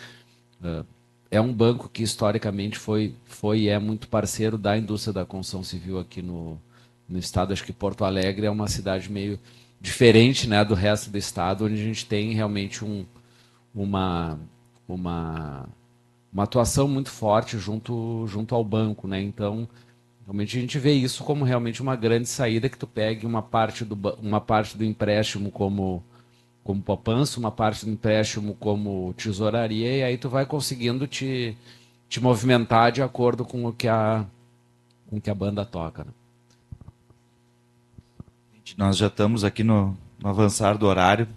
é um banco que historicamente foi e é muito parceiro da indústria da construção civil aqui no estado. Acho que Porto Alegre é uma cidade meio diferente, né, do resto do estado, onde a gente tem realmente uma atuação muito forte junto ao banco, né? Então, realmente a gente vê isso como realmente uma grande saída, que tu pegue uma parte do empréstimo como poupança, uma parte do empréstimo como tesouraria, e aí tu vai conseguindo te movimentar de acordo com o que a banda toca, né? Nós já estamos aqui no avançar do horário.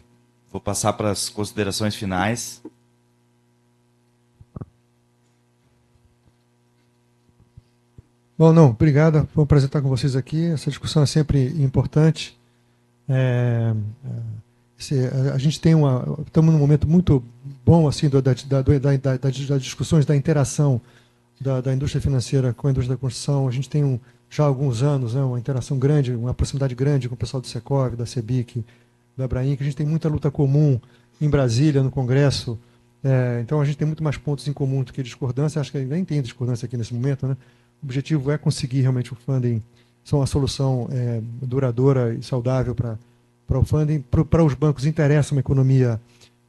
Vou passar para as considerações finais. Bom, não, obrigado. Foi um prazer estar com vocês aqui. Essa discussão é sempre importante. A gente estamos num momento muito bom assim das discussões da interação da indústria financeira com a indústria da construção. A gente tem já há alguns anos, né, uma interação grande, uma proximidade grande com o pessoal do Secov, da CEBIC, da Abrainc. A gente tem muita luta comum em Brasília, no Congresso. Então a gente tem muito mais pontos em comum do que discordância. Acho que nem tem discordância aqui nesse momento, né? O objetivo é conseguir realmente o funding, são uma solução duradoura e saudável para o funding. Para os bancos interessa uma economia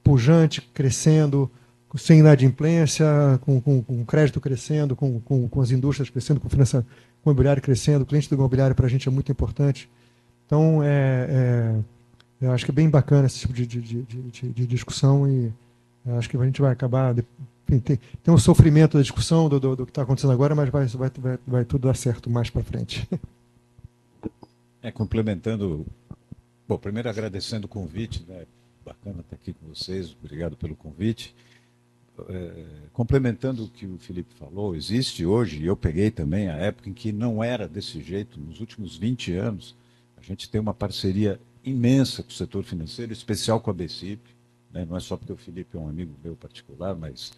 pujante, crescendo, sem inadimplência, com crédito crescendo, com as indústrias crescendo, com o imobiliário crescendo. O cliente do imobiliário para a gente é muito importante. Então, eu acho que é bem bacana esse tipo de discussão e acho que a gente vai acabar... Enfim, tem um sofrimento da discussão do que está acontecendo agora, mas vai tudo dar certo mais para frente. Complementando, bom, primeiro agradecendo o convite, né? Bacana estar aqui com vocês, obrigado pelo convite. Complementando o que o Felipe falou, existe hoje, e eu peguei também a época em que não era desse jeito, nos últimos 20 anos, a gente tem uma parceria imensa com o setor financeiro, especial com a BCIP, né? Não é só porque o Felipe é um amigo meu particular, mas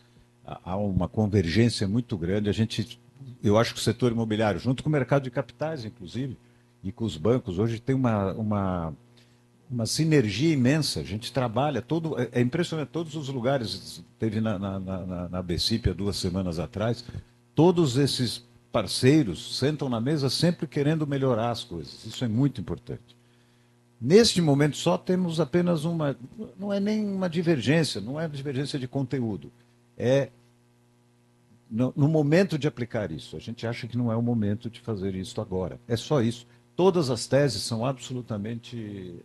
há uma convergência muito grande. Eu acho que o setor imobiliário, junto com o mercado de capitais, inclusive, e com os bancos, hoje tem uma sinergia imensa. A gente trabalha, é impressionante, todos os lugares, teve na BCIP há 2 semanas atrás, todos esses parceiros sentam na mesa sempre querendo melhorar as coisas. Isso é muito importante. Neste momento só temos apenas não é nem uma divergência, não é divergência de conteúdo, é no momento de aplicar isso. A gente acha que não é o momento de fazer isso agora, é só isso. Todas as teses são absolutamente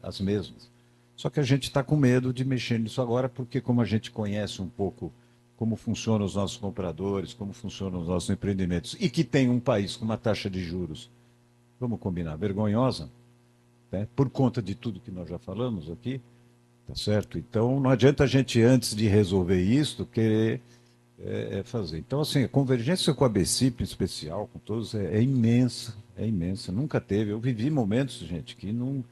as mesmas. Só que a gente está com medo de mexer nisso agora, porque como a gente conhece um pouco como funcionam os nossos compradores, como funcionam os nossos empreendimentos, e que tem um país com uma taxa de juros, vamos combinar, vergonhosa, né, por conta de tudo que nós já falamos aqui, tá certo? Então não adianta a gente, antes de resolver isso, querer fazer. Então, assim, a convergência com a BCIP, em especial, com todos, é imensa, é imensa. Nunca teve. Eu vivi momentos, gente, que não,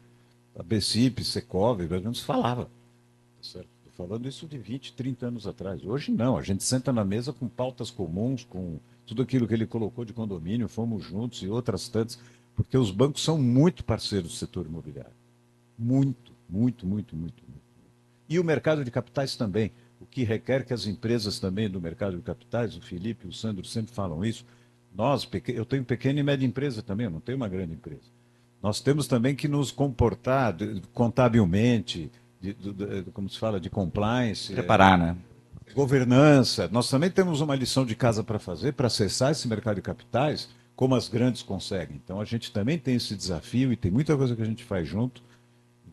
a BCIP, Secov, não se falava. Tá certo? Estou falando isso de 20, 30 anos atrás. Hoje não, a gente senta na mesa com pautas comuns, com tudo aquilo que ele colocou de condomínio, fomos juntos e outras tantas, porque os bancos são muito parceiros do setor imobiliário. Muito, muito, muito, muito, muito. E o mercado de capitais também, o que requer que as empresas também do mercado de capitais, o Felipe e o Sandro sempre falam isso, eu tenho pequena e média empresa também, eu não tenho uma grande empresa. Nós temos também que nos comportar contabilmente, como se fala, de compliance. Preparar, né? Governança. Nós também temos uma lição de casa para fazer, para acessar esse mercado de capitais, como as grandes conseguem. Então, a gente também tem esse desafio e tem muita coisa que a gente faz junto.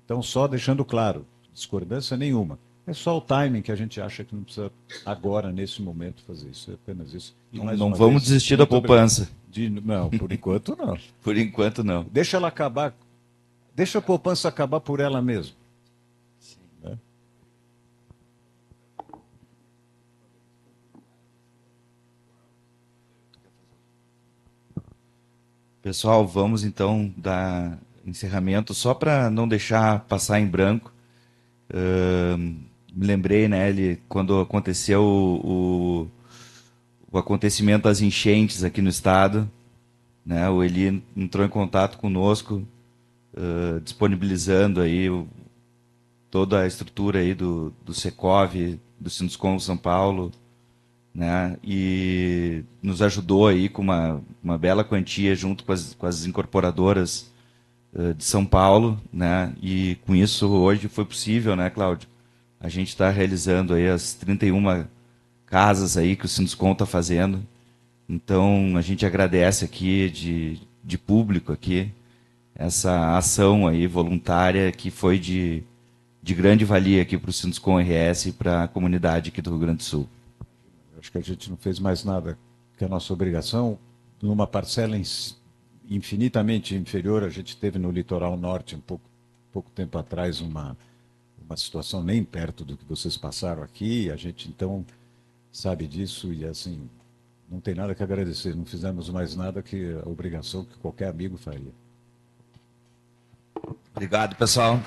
Então, só deixando claro, discordância nenhuma. É só o timing que a gente acha que não precisa agora, nesse momento, fazer isso. É apenas isso. E não vamos desistir da poupança. Não, por enquanto não. Por enquanto não. Deixa ela acabar. Deixa a poupança acabar por ela mesma. Sim. Né? Pessoal, vamos então dar encerramento, só para não deixar passar em branco. Me lembrei, né, quando aconteceu o acontecimento das enchentes aqui no estado, né, o Eli entrou em contato conosco, disponibilizando aí toda a estrutura aí do Secov, do Sinduscom São Paulo, né, e nos ajudou aí com uma bela quantia junto com as incorporadoras de São Paulo, né, e com isso hoje foi possível, né, Cláudio, a gente está realizando aí as 31 casas aí que o Sinduscom está fazendo. Então a gente agradece aqui de público aqui essa ação aí voluntária que foi de grande valia aqui para o Sinduscom RS e para a comunidade aqui do Rio Grande do Sul. Acho que a gente não fez mais nada que a nossa obrigação. Numa parcela infinitamente inferior, a gente teve no litoral norte, pouco tempo atrás, uma situação nem perto do que vocês passaram aqui. A gente, então, sabe disso e, assim, não tem nada que agradecer. Não fizemos mais nada que a obrigação que qualquer amigo faria. Obrigado, pessoal.